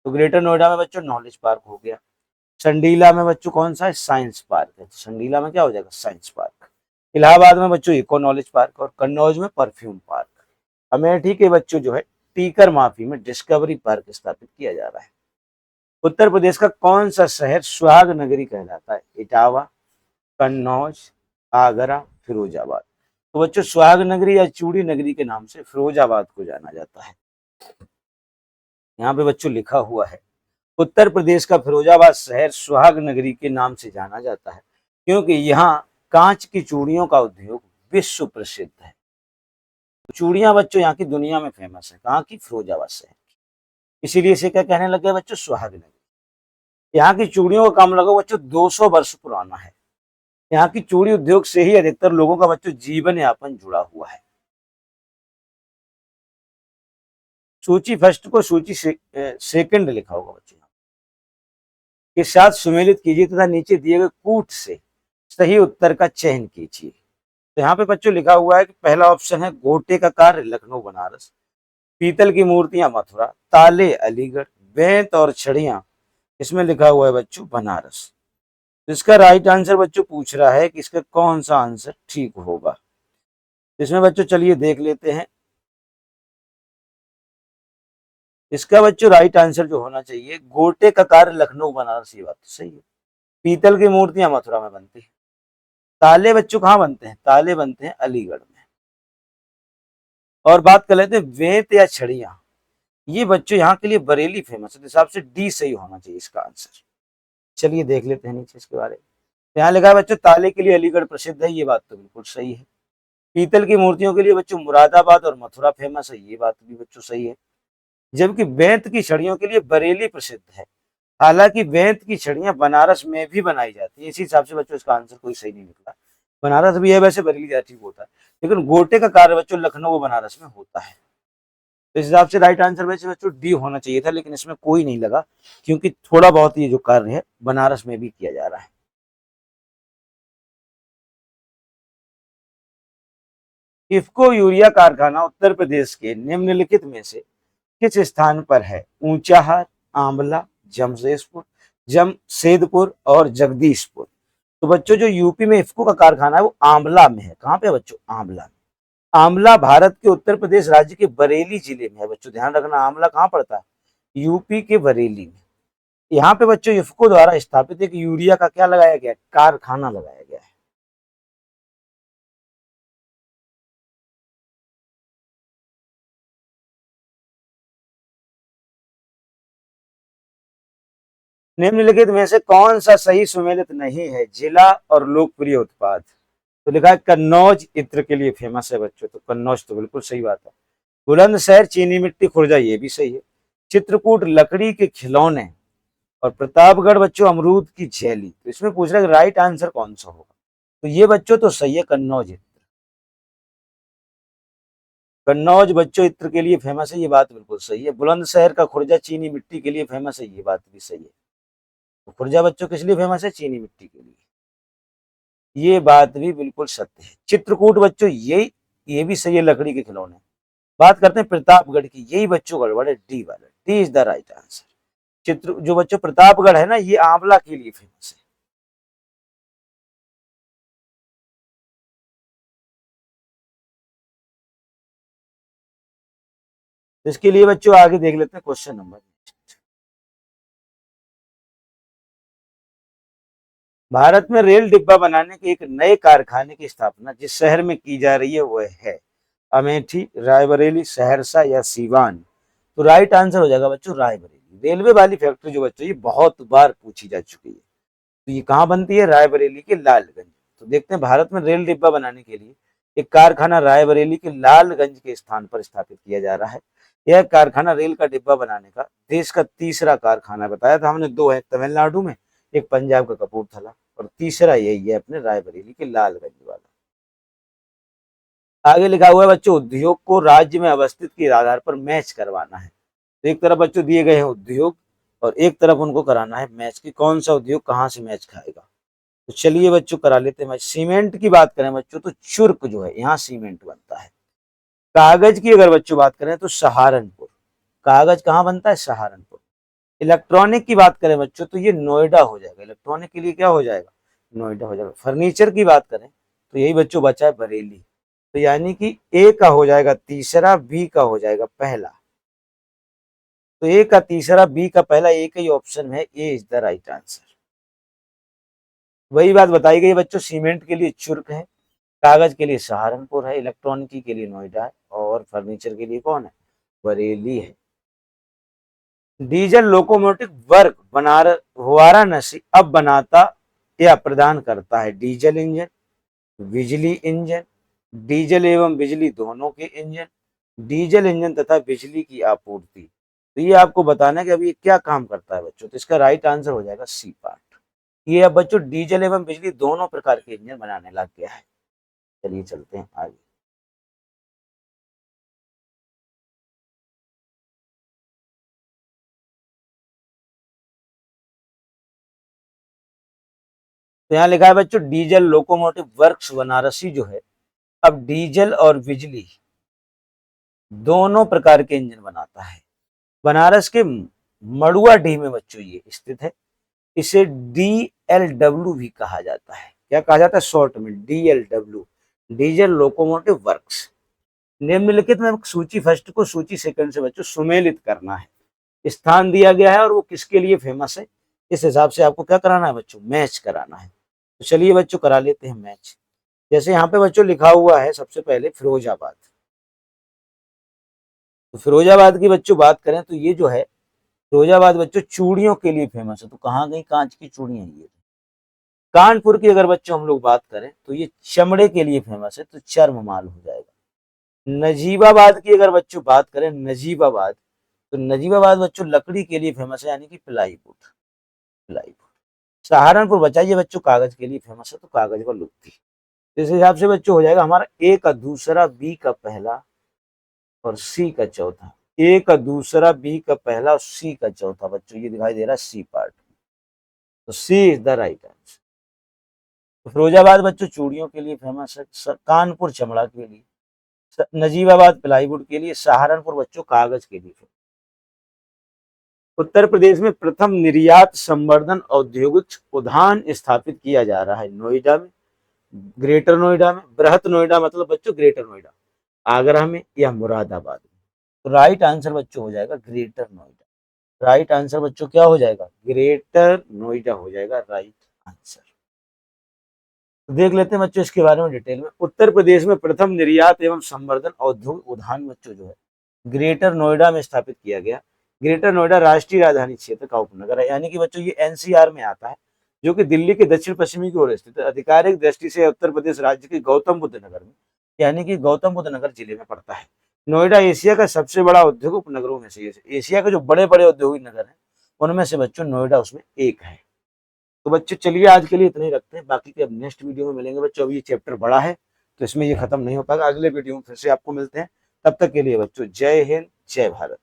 Speaker 1: तो ग्रेटर नोएडा में बच्चों नॉलेज पार्क हो गया। संडीला में बच्चों कौन सा है? साइंस पार्क है, तो संडीला में क्या हो जाएगा? Science park. इलाहाबाद में बच्चों इको नॉलेज पार्क और कन्नौज में परफ्यूम पार्क। अमेठी के बच्चों जो है टीकर माफी में डिस्कवरी पार्क स्थापित किया जा रहा है। उत्तर प्रदेश का कौन सा शहर सुहाग नगरी कहलाता है? इटावा, कन्नौज, आगरा, फिरोजाबाद? तो बच्चों सुहाग नगरी या चूड़ी नगरी के नाम से फिरोजाबाद को जाना जाता है। यहाँ पे बच्चों लिखा हुआ है उत्तर प्रदेश का फिरोजाबाद शहर सुहाग नगरी के नाम से जाना जाता है क्योंकि यहाँ कांच की चूड़ियों का उद्योग विश्व प्रसिद्ध है। चूड़ियां बच्चों यहाँ की दुनिया में फेमस है। कहाँ की? फिरोजाबाद शहर की। इसीलिए इसे क्या कहने लगे बच्चों? सुहाग नगरी। यहाँ की चूड़ियों का काम लगभग बच्चों 200 वर्ष पुराना है। यहाँ की चूड़ी उद्योग से ही अधिकतर लोगों का बच्चों जीवन यापन जुड़ा हुआ है। सूची फर्स्ट को सूची सेकंड लिखा होगा बच्चों के साथ सुमेलित कीजिए तथा नीचे दिए गए कूट से सही उत्तर का चयन कीजिए। तो यहाँ पे बच्चों लिखा हुआ है कि पहला ऑप्शन है गोटे का कार्य लखनऊ बनारस, पीतल की मूर्तियां मथुरा, ताले अलीगढ़, बेंत और छड़ियां, इसमें लिखा हुआ है बच्चों बनारस। तो इसका राइट आंसर बच्चों पूछ रहा है कि इसका कौन सा आंसर ठीक होगा। इसमें बच्चों चलिए देख लेते हैं। इसका बच्चों राइट आंसर जो होना चाहिए, गोटे का कार्य लखनऊ बनारस, ये बात तो सही है। पीतल की मूर्तियां मथुरा में बनती है। ताले बच्चों कहाँ बनते हैं? ताले बनते हैं अलीगढ़ में। और बात कर लेते हैं वेत या छड़ियां, ये बच्चों यहाँ के लिए बरेली फेमस है, हिसाब से डी सही होना चाहिए इसका आंसर। चलिए देख लेते हैं नीचे इसके बारे में। यहाँ लिखा है बच्चों ताले के लिए अलीगढ़ प्रसिद्ध है, ये बात तो बिल्कुल सही है। पीतल की मूर्तियों के लिए बच्चों मुरादाबाद और मथुरा फेमस है, ये बात भी बच्चों सही है। जबकि बेंत की छड़ियों के लिए बरेली प्रसिद्ध है। हालांकि बेंत की छड़ियां बनारस में भी बनाई जाती है, इसी हिसाब से बच्चों इसका आंसर कोई सही नहीं निकला। बनारस भी है वैसे, बरेली ज्यादा ठीक होता है, लेकिन गोटे का कार्य बच्चों लखनऊ व बनारस में होता है। तो इस हिसाब से राइट आंसर वैसे बच्चों डी होना चाहिए था, लेकिन इसमें कोई नहीं लगा, क्योंकि थोड़ा बहुत ये जो कार्य है बनारस में भी किया जा रहा है। इफ्को यूरिया कारखाना उत्तर प्रदेश के निम्नलिखित में से किस स्थान पर है? ऊंचाहार, आंवला, जमशेदपुर, जमशेदपुर और जगदीशपुर। तो बच्चों जो यूपी में इफ्को का कारखाना है वो आंवला में है। कहाँ पे है बच्चों? आंवला में। आंवला भारत के उत्तर प्रदेश राज्य के बरेली जिले में है बच्चों, ध्यान रखना। आंवला कहाँ पड़ता है? यूपी के बरेली में। यहाँ पे बच्चों इफ्को द्वारा स्थापित एक यूरिया का क्या लगाया गया? कारखाना लगाया गया है। निम्नलिखित में से कौन सा सही सुमेलित नहीं है? जिला और लोकप्रिय उत्पाद। तो लिखा है कन्नौज इत्र के लिए फेमस है बच्चों, तो कन्नौज तो बिल्कुल सही बात है। बुलंदशहर चीनी मिट्टी खुर्जा, ये भी सही है। चित्रकूट लकड़ी के खिलौने, और प्रतापगढ़ बच्चों अमरूद की जेली। तो इसमें पूछ रहा है राइट आंसर कौन सा होगा? तो ये बच्चों तो सही है, कन्नौज इत्र। कन्नौज बच्चों इत्र के लिए फेमस है, ये बात बिल्कुल सही है। बुलंदशहर का खुर्जा चीनी मिट्टी के लिए फेमस है, ये बात भी सही है। तो खुर्जा बच्चों किस लिए फेमस है? चीनी मिट्टी के लिए, ये बात भी बिल्कुल सत्य है। चित्रकूट बच्चों ये भी सही है, लकड़ी के खिलौने। बात करते हैं प्रतापगढ़ की, यही बच्चों गड़बड़ है, डी वाला। D is the right answer. चित्र जो बच्चों प्रतापगढ़ है ना, ये आंवला के लिए फेमस है। तो इसके लिए बच्चों आगे देख लेते हैं क्वेश्चन नंबर। भारत में रेल डिब्बा बनाने के एक नए कारखाने की स्थापना जिस शहर में की जा रही है वह है अमेठी, रायबरेली, सहरसा या सीवान। तो राइट आंसर हो जाएगा बच्चों रायबरेली। रेलवे वाली फैक्ट्री जो बच्चों ये बहुत बार पूछी जा चुकी है। तो ये कहाँ बनती है? रायबरेली के लालगंज। तो देखते हैं, भारत में रेल डिब्बा बनाने के लिए एक कारखाना रायबरेली के लालगंज के स्थान पर स्थापित किया जा रहा है। यह कारखाना रेल का डिब्बा बनाने का देश का तीसरा कारखाना है। बताया था हमने, दो है तमिलनाडु में, एक पंजाब का कपूरथला, और तीसरा यही है अपने रायबरेली के लालगंज वाला। आगे लिखा हुआ है बच्चों उद्योग को राज्य में अवस्थित के आधार पर मैच करवाना है। तो एक तरफ बच्चों दिए गए हैं उद्योग, और एक तरफ उनको कराना है मैच की, कौन सा उद्योग कहाँ से मैच खाएगा। तो चलिए बच्चों करा लेते हैं मैच। सीमेंट की बात करें बच्चों तो चुर्क जो है यहाँ सीमेंट बनता है। कागज की अगर बच्चों बात करें तो सहारनपुर। कागज कहाँ बनता है? सहारनपुर। इलेक्ट्रॉनिक की बात करें बच्चों तो ये नोएडा हो जाएगा। इलेक्ट्रॉनिक के लिए क्या हो जाएगा? नोएडा हो जाएगा। फर्नीचर की बात करें तो यही बच्चों बचा है बरेली। तो यानी कि ए का हो जाएगा तीसरा, बी का हो जाएगा पहला। तो ए का तीसरा, बी का पहला, एक ही ऑप्शन है, ए इज द राइट आंसर। वही बात बताई गई बच्चों, सीमेंट के लिए चुर्क है, कागज के लिए सहारनपुर है, इलेक्ट्रॉनिकी के लिए नोएडा है, और फर्नीचर के लिए कौन है? बरेली है। डीजल लोकोमोटिव वर्क वाराणसी अब बनाता या प्रदान करता है डीजल इंजन, बिजली इंजन, डीजल एवं बिजली दोनों के इंजन, डीजल इंजन तथा बिजली की आपूर्ति। तो ये आपको बताना है कि अभी ये क्या काम करता है बच्चों। तो इसका राइट आंसर हो जाएगा सी पार्ट। ये अब बच्चों डीजल एवं बिजली दोनों प्रकार के इंजन बनाने लग गया है। चलिए चलते हैं आगे। तो यहाँ लिखा है बच्चों डीजल लोकोमोटिव वर्क्स वाराणसी जो है अब डीजल और बिजली दोनों प्रकार के इंजन बनाता है। बनारस के मड़ुआडीह में बच्चों ये स्थित है। इसे DLW भी कहा जाता है। क्या कहा जाता है? शॉर्ट में DLW, डीजल लोकोमोटिव वर्क्स। निम्नलिखित में सूची फर्स्ट को सूची सेकंड से बच्चों सुमेलित करना है। स्थान दिया गया है और वो किसके लिए फेमस है, इस हिसाब से आपको क्या कराना है बच्चों? मैच कराना है। तो चलिए बच्चों करा लेते हैं मैच। जैसे यहाँ पे बच्चों लिखा हुआ है सबसे पहले फिरोजाबाद। तो फिरोजाबाद की बच्चों बात करें तो ये जो है फिरोजाबाद बच्चों चूड़ियों के लिए फेमस है। तो कहाँ गई? कांच की चूड़ियां ये। कानपुर की अगर बच्चों हम लोग बात करें तो ये चमड़े के लिए फेमस है, तो चर्म माल हो जाएगा। नजीबाबाद की अगर बच्चों बात करें, नजीबाबाद, तो नजीबाबाद बच्चों लकड़ी के लिए फेमस है, यानी कि प्लाईवुड। प्लाईवुड। सहारनपुर बचाइए बच्चों कागज के लिए फेमस है, तो कागज व लुगदी। इस हिसाब से बच्चों हो जाएगा हमारा ए का दूसरा, बी का पहला और सी का चौथा। ए का दूसरा, बी का पहला और सी का चौथा। बच्चों ये दिखाई दे रहा है सी पार्ट। तो सी इज द राइट आंसर। तो फिरोजाबाद बच्चों चूड़ियों के लिए फेमस है, कानपुर चमड़ा के लिए, नजीबाबाद प्लाईवुड के लिए, सहारनपुर बच्चों कागज के लिए। उत्तर प्रदेश में प्रथम निर्यात संवर्धन औद्योगिक उद्यान स्थापित किया जा रहा है। नोएडा में, ग्रेटर नोएडा में, बृहत नोएडा मतलब बच्चों ग्रेटर नोएडा, आगरा में या मुरादाबाद में। तो राइट आंसर बच्चों हो जाएगा ग्रेटर नोएडा। राइट आंसर बच्चों क्या हो जाएगा? ग्रेटर नोएडा हो जाएगा राइट आंसर। तो देख लेते हैं बच्चों इसके बारे में डिटेल में। उत्तर प्रदेश में प्रथम निर्यात एवं संवर्धन औद्योगिक उद्यान बच्चों जो है ग्रेटर नोएडा में स्थापित किया गया। ग्रेटर नोएडा राष्ट्रीय राजधानी क्षेत्र का उपनगर है, यानी कि बच्चों ये NCR में आता है, जो कि दिल्ली के दक्षिण पश्चिमी की ओर स्थित है। आधिकारिक दृष्टि से उत्तर प्रदेश राज्य के गौतम बुद्ध नगर में, यानी कि गौतम बुद्ध नगर जिले में पड़ता है। नोएडा एशिया का सबसे बड़ा औद्योगिक उपनगरों में से, एशिया के जो बड़े बड़े औद्योगिक नगर हैं उनमें से बच्चों नोएडा उसमें एक है। तो बच्चों चलिए आज के लिए इतना ही रखते हैं, बाकी के अब नेक्स्ट वीडियो में मिलेंगे बच्चों। अभी ये चैप्टर बड़ा है तो इसमें ये खत्म नहीं हो पाएगा, अगले वीडियो में फिर से आपको मिलते हैं। तब तक के लिए बच्चों जय हिंद, जय भारत।